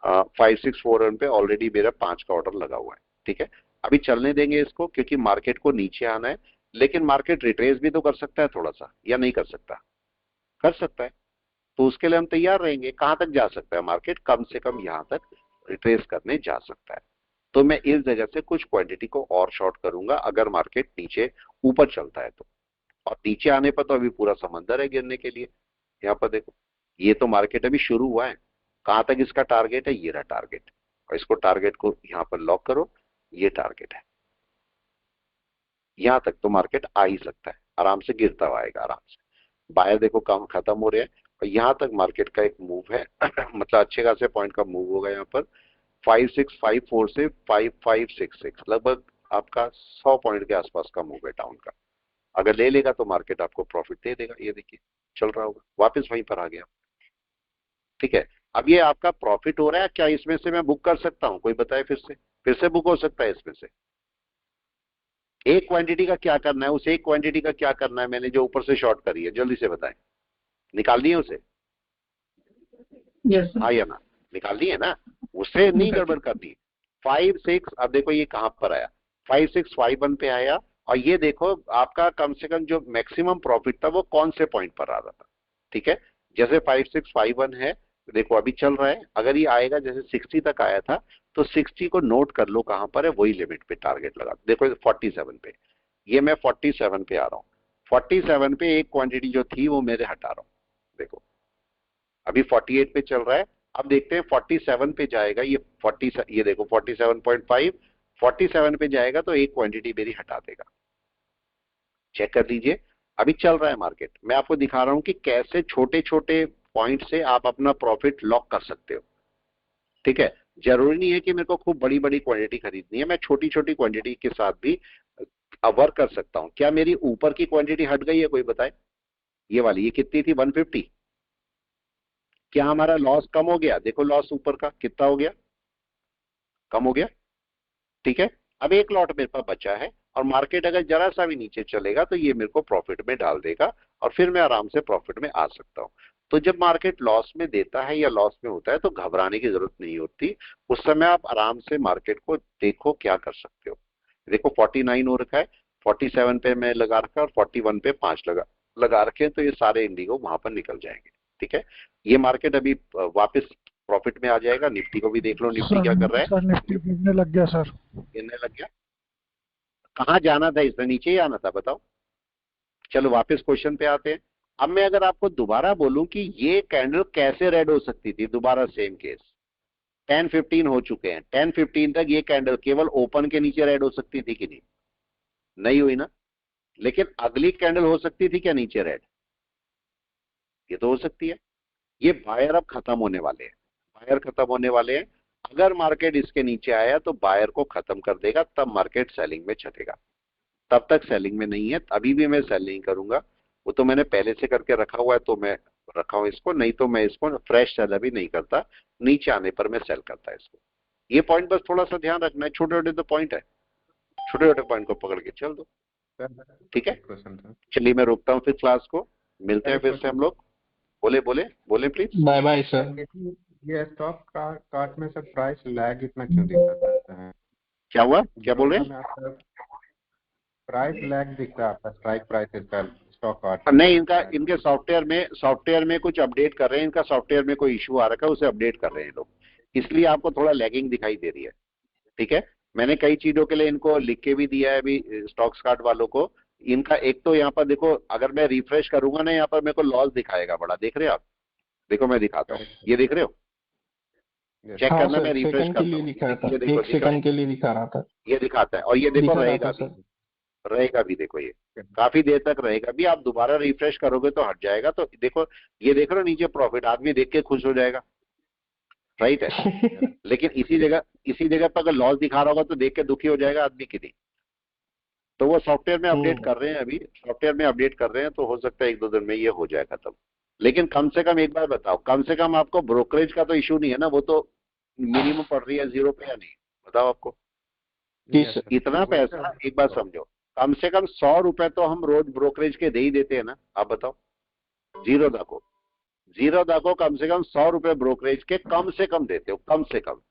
5-6-4 पे ऑलरेडी मेरा 5 का ऑर्डर लगा हुआ है। ठीक है, अभी चलने देंगे इसको क्योंकि मार्केट को नीचे आना है, लेकिन मार्केट रिट्रेस भी तो कर सकता है थोड़ा सा, या नहीं कर सकता, कर सकता है। तो उसके लिए हम तैयार रहेंगे। कहां तक जा सकता है मार्केट, कम से कम यहां तक रिट्रेस करने जा सकता है। तो मैं इस जगह से कुछ क्वांटिटी को और शॉर्ट करूंगा अगर मार्केट नीचे ऊपर चलता है तो। और नीचे आने पर तो अभी पूरा समंदर है गिरने के लिए। यहाँ पर देखो ये तो मार्केट अभी शुरू हुआ है, कहां तक इसका टारगेट है, ये रहा टारगेट, और इसको टारगेट को यहाँ पर लॉक करो, ये टारगेट है। यहां तक तो मार्केट आ ही सकता है, आराम से गिरता हुआ आएगा आराम से। बायर देखो काम खत्म हो रहे हैं और यहां तक मार्केट का एक मूव है मतलब अच्छे खासे पॉइंट का मूव होगा यहाँ पर। 5654 से 5566 लगभग आपका 100 पॉइंट के आसपास का मूव है डाउन का। अगर ले लेगा तो मार्केट आपको प्रॉफिट दे देगा। ये देखिए चल रहा होगा, वापस वहीं पर आ गया। ठीक है, अब ये आपका प्रॉफिट हो रहा है, क्या इसमें से मैं बुक कर सकता हूं, कोई बताए फिर से बुक हो सकता है इसमें से। एक क्वांटिटी का क्या करना है, उस एक क्वांटिटी का क्या करना है मैंने जो ऊपर से शॉर्ट करी है, जल्दी से बताएं। निकालनी है उसे, यस हाँ या ना, निकालनी है ना, उससे नहीं गड़बड़ करनी। 5-6, अब देखो ये कहां पर आया, 5-6-5-1 पे आया, और ये देखो आपका कम से कम जो मैक्सिमम प्रॉफिट था वो कौन से पॉइंट पर आ रहा था। ठीक है, जैसे 5-6-5-1 है, देखो अभी चल रहा है, अगर ये आएगा जैसे 60 तक आया था तो 60 को नोट कर लो कहां पर है, वही लिमिट पे टारगेट लगा। देखो 47 पे, ये मैं 47 पे आ रहा हूँ, 47 पे एक क्वांटिटी जो थी वो मेरे हटा रहा हूँ। देखो अभी 48 पे चल रहा है, अब देखते हैं 47 पे जाएगा ये 40, ये देखो 47.5, 47 पे जाएगा तो एक क्वांटिटी मेरी हटा देगा। चेक कर लीजिए, अभी चल रहा है मार्केट। मैं आपको दिखा रहा हूं कि कैसे छोटे छोटे पॉइंट से आप अपना प्रॉफिट लॉक कर सकते हो। ठीक है, जरूरी नहीं है कि मेरे को खूब बड़ी बड़ी क्वांटिटी खरीदनी है, मैं छोटी छोटी क्वांटिटी के साथ भी वर्क कर सकता हूं। क्या मेरी ऊपर की क्वांटिटी हट गई है, कोई बताए, ये वाली, ये कितनी थी 150, क्या हमारा लॉस कम हो गया, देखो लॉस ऊपर का कितना हो गया, कम हो गया। ठीक है, अब एक लॉट मेरे पास बचा है, और मार्केट अगर जरा सा भी नीचे चलेगा तो ये मेरे को प्रॉफिट में डाल देगा और फिर मैं आराम से प्रॉफिट में आ सकता हूँ। तो जब मार्केट लॉस में देता है या लॉस में होता है तो घबराने की जरूरत नहीं होती। उस समय आप आराम से मार्केट को देखो क्या कर सकते हो। देखो 49 हो रखा है, 47 पे मैं लगा रखा है और 41 पे 5 लगा रखे हैं, तो ये सारे इंडिगो वहां पर निकल जाएंगे। ठीक है, ये मार्केट अभी वापस प्रॉफिट में आ जाएगा। निफ्टी को भी देख लो, निफ्टी क्या कर रहा है। सर निफ्टी गिरने लग गया सर। गिरने लग गया। कहाँ जाना था इसने, नीचे ही आना था, बताओ। चलो वापस क्वेश्चन पे आते हैं। अब मैं अगर आपको दोबारा बोलूं कि ये कैंडल कैसे रेड हो सकती थी, दोबारा सेम केस। 10-15 हो चुके हैं, 10-15 तक ये कैंडल केवल ओपन के नीचे रेड हो सकती थी कि नहीं? नहीं हुई ना। लेकिन अगली कैंडल हो सकती थी क्या नीचे रेड? ये तो हो सकती है। ये बायर अब खत्म होने वाले हैं, बायर खत्म होने वाले हैं। अगर मार्केट इसके नीचे आया तो बायर को खत्म कर देगा, तब मार्केट सेलिंग में चलेगा। तब तक सेलिंग में नहीं है, अभी भी मैं सेल नहीं करूंगा। वो तो मैंने पहले से करके रखा हुआ है, तो मैं रखा हूं इसको, नहीं तो मैं इसको फ्रेश सेल अभी नहीं करता। नीचे आने पर मैं सेल करता इसको। ये पॉइंट बस थोड़ा सा ध्यान रखना है, छोटे छोटे तो पॉइंट है, छोटे छोटे पॉइंट को पकड़ के चल दो। ठीक है, चलिए मैं रोकता हूँ फिर क्लास को, मिलते हैं फिर से हम लोग। बोले बोले बोले प्लीज। Buy buy sir. ये स्टॉक कार्ट में सर प्राइस लैग इतना क्यों दिखता है? क्या हुआ, क्या बोल रहे हैं? प्राइस लैग दिखता है आपका, स्ट्राइक प्राइस का स्टॉक कार्ट। नहीं, इनके सॉफ्टवेयर में कुछ अपडेट कर रहे हैं। इनका सॉफ्टवेयर में कोई इशू आ रखा है, उसे अपडेट कर रहे हैं लोग, इसलिए आपको थोड़ा लैगिंग दिखाई दे रही है। ठीक है, मैंने कई चीजों के लिए इनको लिख के भी दिया है अभी स्टॉक्स कार्ट वालों को। इनका एक तो यहाँ पर देखो, अगर मैं रिफ्रेश करूंगा ना, यहाँ पर मेरे को लॉस दिखाएगा बड़ा, देख रहे हो आप? देखो मैं दिखाता हूँ, ये देख रहे हो? चेक करना, मैं रिफ्रेश करता हूँ। ये देखो, एक सेकंड के लिए दिखा रहा था, ये दिखाता है, और ये देखो रहेगा भी, सर। रहेगा भी। देखो ये काफी देर तक रहेगा भी। आप दोबारा रिफ्रेश करोगे तो हट जाएगा। तो देखो, ये देख रहे हो नीचे प्रॉफिट, आदमी देख के खुश हो जाएगा, राइट है। लेकिन इसी जगह पर अगर लॉस दिखा रहा होगा तो देख के दुखी हो जाएगा आदमी की नहीं। तो वो सॉफ्टवेयर में अपडेट कर रहे हैं, अभी सॉफ्टवेयर में अपडेट कर रहे हैं, तो हो सकता है 1-2 दिन में ये हो जाए खत्म। लेकिन कम से कम एक बार बताओ, कम से कम आपको ब्रोकरेज का तो इशू नहीं है ना? वो तो मिनिमम पड़ रही है 0 पे या नहीं? बताओ आपको इतना पैसा। एक बार समझो, कम से कम 100 रुपए तो हम रोज ब्रोकरेज के दे ही देते हैं ना। आप बताओ, जीरो दाको कम से कम 100 रुपए ब्रोकरेज के कम से कम देते हो, कम से कम।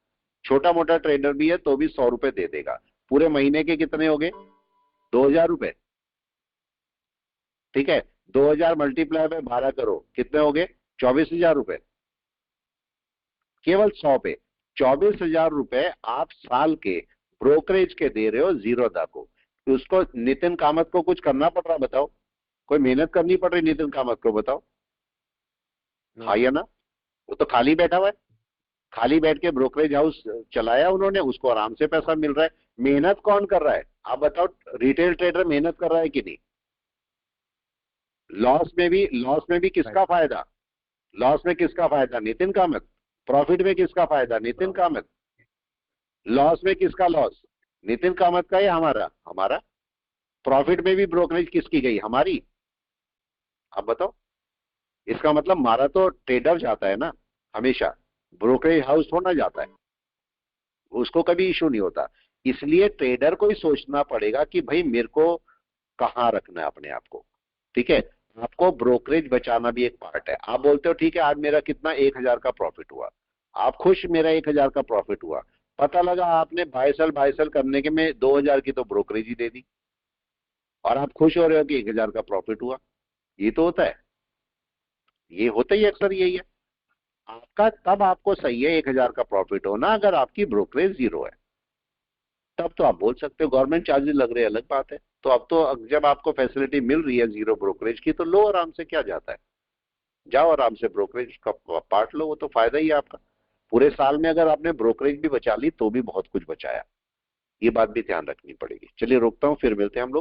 छोटा मोटा ट्रेडर भी है तो भी 100 रुपए दे देगा। पूरे महीने के कितने हो गए? 2000 रुपए। ठीक है, 2000 मल्टीप्लाई बाय 12 करो, कितने हो गए? 24,000 रुपए। केवल 100 पे 24,000 रुपए आप साल के ब्रोकरेज के दे रहे हो जीरोधा को। तो उसको नितिन कामत को कुछ करना पड़ रहा, बताओ? कोई मेहनत करनी पड़ रही नितिन कामत को, बताओ? हाँ या ना? वो तो खाली बैठा हुआ है, खाली बैठ के ब्रोकरेज हाउस चलाया उन्होंने, उसको आराम से पैसा मिल रहा है। मेहनत कौन कर रहा है? आप बताओ, रिटेल ट्रेडर मेहनत कर रहा है कि नहीं? लॉस में भी किसका फायदा? लॉस में किसका फायदा? नितिन कामत। प्रॉफिट में किसका फायदा? नितिन कामत। लॉस में किसका लॉस? नितिन कामत का या हमारा? हमारा। प्रॉफिट में भी ब्रोकरेज किसकी गई? हमारी। आप बताओ, इसका मतलब हमारा तो ट्रेडर जाता है ना हमेशा, ब्रोकरेज हाउस थोड़ा जाता है, उसको कभी इशू नहीं होता। इसलिए ट्रेडर को ही सोचना पड़ेगा कि भाई मेरे को कहाँ रखना है अपने आप को। ठीक है, आपको ब्रोकरेज बचाना भी एक पार्ट है। आप बोलते हो ठीक है, आज मेरा कितना 1000 का प्रॉफिट हुआ, आप खुश, मेरा 1000 का प्रॉफिट हुआ। पता लगा आपने बाय सेल करने के में 2000 की तो ब्रोकरेज ही दे दी, और आप खुश हो रहे हो कि 1000 का प्रॉफिट हुआ। ये तो होता है, ये होता ही अक्सर यही है। आपका तब आपको सही है 1000 का प्रॉफिट होना, अगर आपकी ब्रोकरेज 0 है, तब तो आप बोल सकते हो गवर्नमेंट चार्जेस लग रहे हैं, अलग बात है। तो अब तो जब आपको फैसिलिटी मिल रही है 0 ब्रोकरेज की, तो लो आराम से, क्या जाता है? जाओ आराम से ब्रोकरेज का पार्ट लो, वो तो फायदा ही है आपका। पूरे साल में अगर आपने ब्रोकरेज भी बचा ली तो भी बहुत कुछ बचाया। ये बात भी ध्यान रखनी पड़ेगी। चलिए रोकता हूँ, फिर मिलते हैं हम लोग।